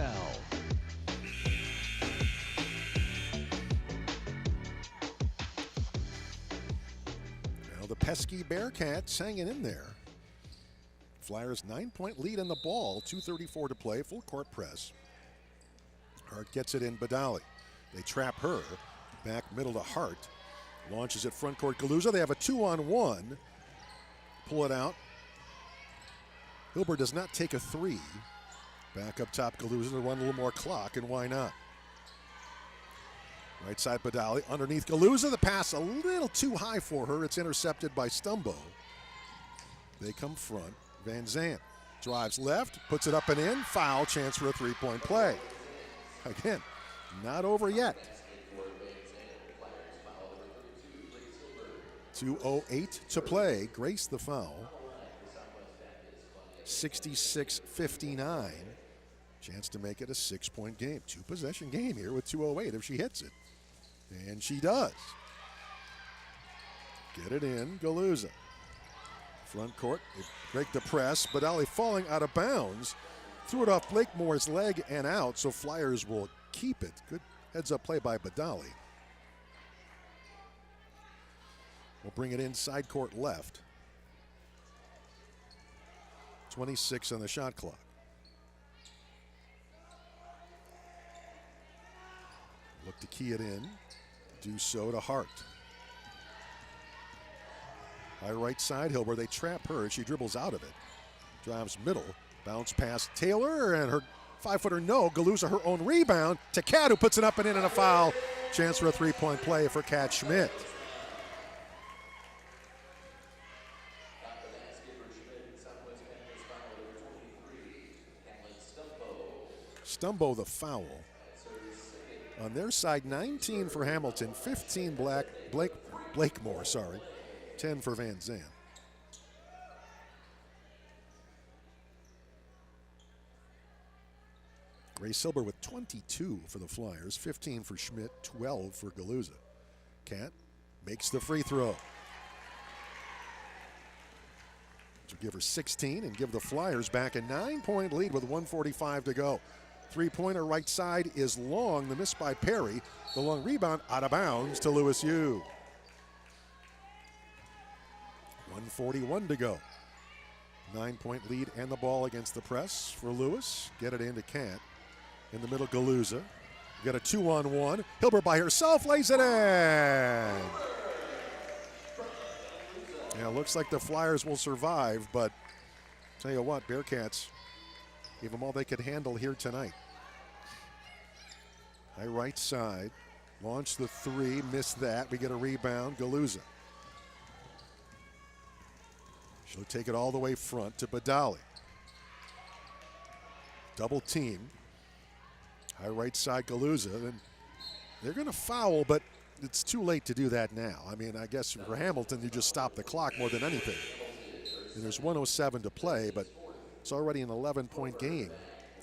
Now the pesky Bearcats hanging in there. Flyers 9-point lead in the ball, 2:34 to play, full court press. Hart gets it in Badali. They trap her, back middle to Hart. Launches it front court Galuza. They have a 2-on-1. Pull it out. Hilbert does not take a 3. Back up top Galuza to run a little more clock, and why not? Right side Badali, underneath Galuza. The pass a little too high for her. It's intercepted by Stumbo. They come front. Van Zandt drives left, puts it up and in. Foul, chance for a 3-point play. Again, not over yet. 2:08 to play. Grace the foul. 66-59. Chance to make it a 6-point game. 2-possession game here with 2:08 if she hits it. And she does. Get it in, Galuza. Front court, they break the press. Badali falling out of bounds. Threw it off Blakemore's leg and out, so Flyers will keep it. Good heads-up play by Badali. We'll bring it in side court left. 26 on the shot clock. Look to key it in. Do so to Hart. High right side, Hilbert. They trap her. She dribbles out of it. Drives middle. Bounce past Taylor, and her 5-footer no. Galuza her own rebound to Kat, who puts it up and in, and a foul. Chance for a three-point play for Kat Schmidt. Stumbo the foul. On their side, 19 for Hamilton, 15 Blakemore, 10 for Van Zandt. Grace Silber with 22 for the Flyers, 15 for Schmidt, 12 for Galuza. Kat makes the free throw to give her 16 and give the Flyers back a 9-point lead with 1:45 to go. Three-pointer right side is long. The miss by Perry. The long rebound out of bounds to Lewis Yu. 1:41 to go. 9-point lead and the ball against the press for Lewis. Get it into Kat. In the middle, Galuza. Got a 2-on-1. Hilbert by herself lays it in. Yeah, looks like the Flyers will survive, but tell you what, Bearcats gave them all they could handle here tonight. High right side. Launch the three, missed that. We get a rebound, Galuza. She'll take it all the way front to Badali. Double team. High right side, Galuza. And they're going to foul, but it's too late to do that now. I mean, I guess for Hamilton, you just stop the clock more than anything. And there's 1:07 to play, but it's already an 11-point game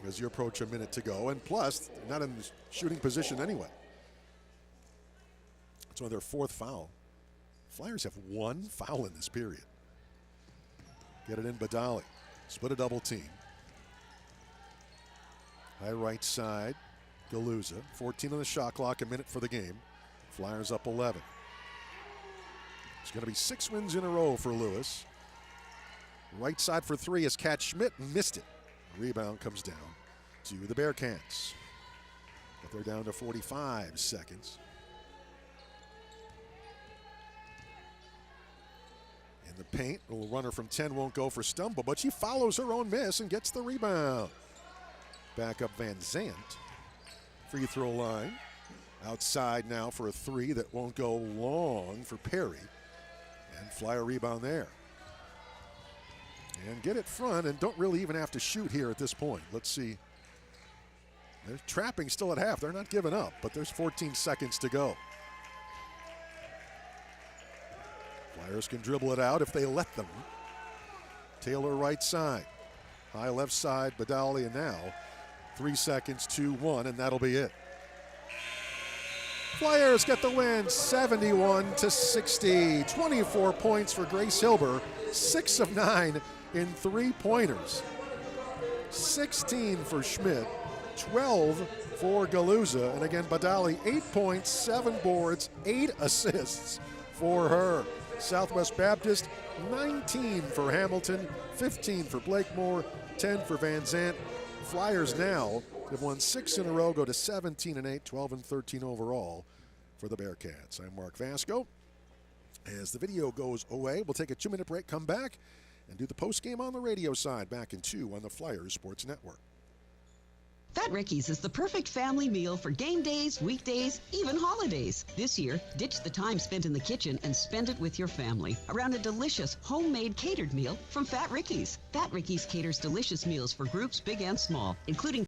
as you approach a minute to go. And plus, not in shooting position anyway. It's on their fourth foul. Flyers have one foul in this period. Get it in Badali. Split a double team. High right side, Galuza. 14 on the shot clock, a minute for the game. Flyers up 11. It's going to be 6 wins in a row for Lewis. Right side for three is Kat Schmidt, missed it. Rebound comes down to the Bearcats. But they're down to 45 seconds. In the paint, a little runner from 10 won't go for Stumble, but she follows her own miss and gets the rebound. Back up Van Zandt. Free throw line. Outside now for a three that won't go long for Perry. And Flyer rebound there. And get it front and don't really even have to shoot here at this point. Let's see. They're trapping still at half. They're not giving up, but there's 14 seconds to go. Flyers can dribble it out if they let them. Taylor right side. High left side, Badali, and now 3 seconds, 2-1, and that'll be it. Flyers get the win, 71-60. 24 points for Grace Hilber, 6 of 9 in three-pointers. 16 for Schmidt, 12 for Galuza, and again Badali, 8 points, 7 boards, 8 assists for her. Southwest Baptist, 19 for Hamilton, 15 for Blakemore, 10 for Van Zandt. Flyers now have won 6 in a row, go to 17-8, 12-13 overall for the Bearcats. I'm Mark Vasco. As the video goes away, we'll take a 2-minute break, come back, and do the postgame on the radio side, back in 2 on the Flyers Sports Network. Fat Ricky's is the perfect family meal for game days, weekdays, even holidays. This year, ditch the time spent in the kitchen and spend it with your family around a delicious homemade catered meal from Fat Ricky's. Fat Ricky's caters delicious meals for groups big and small, including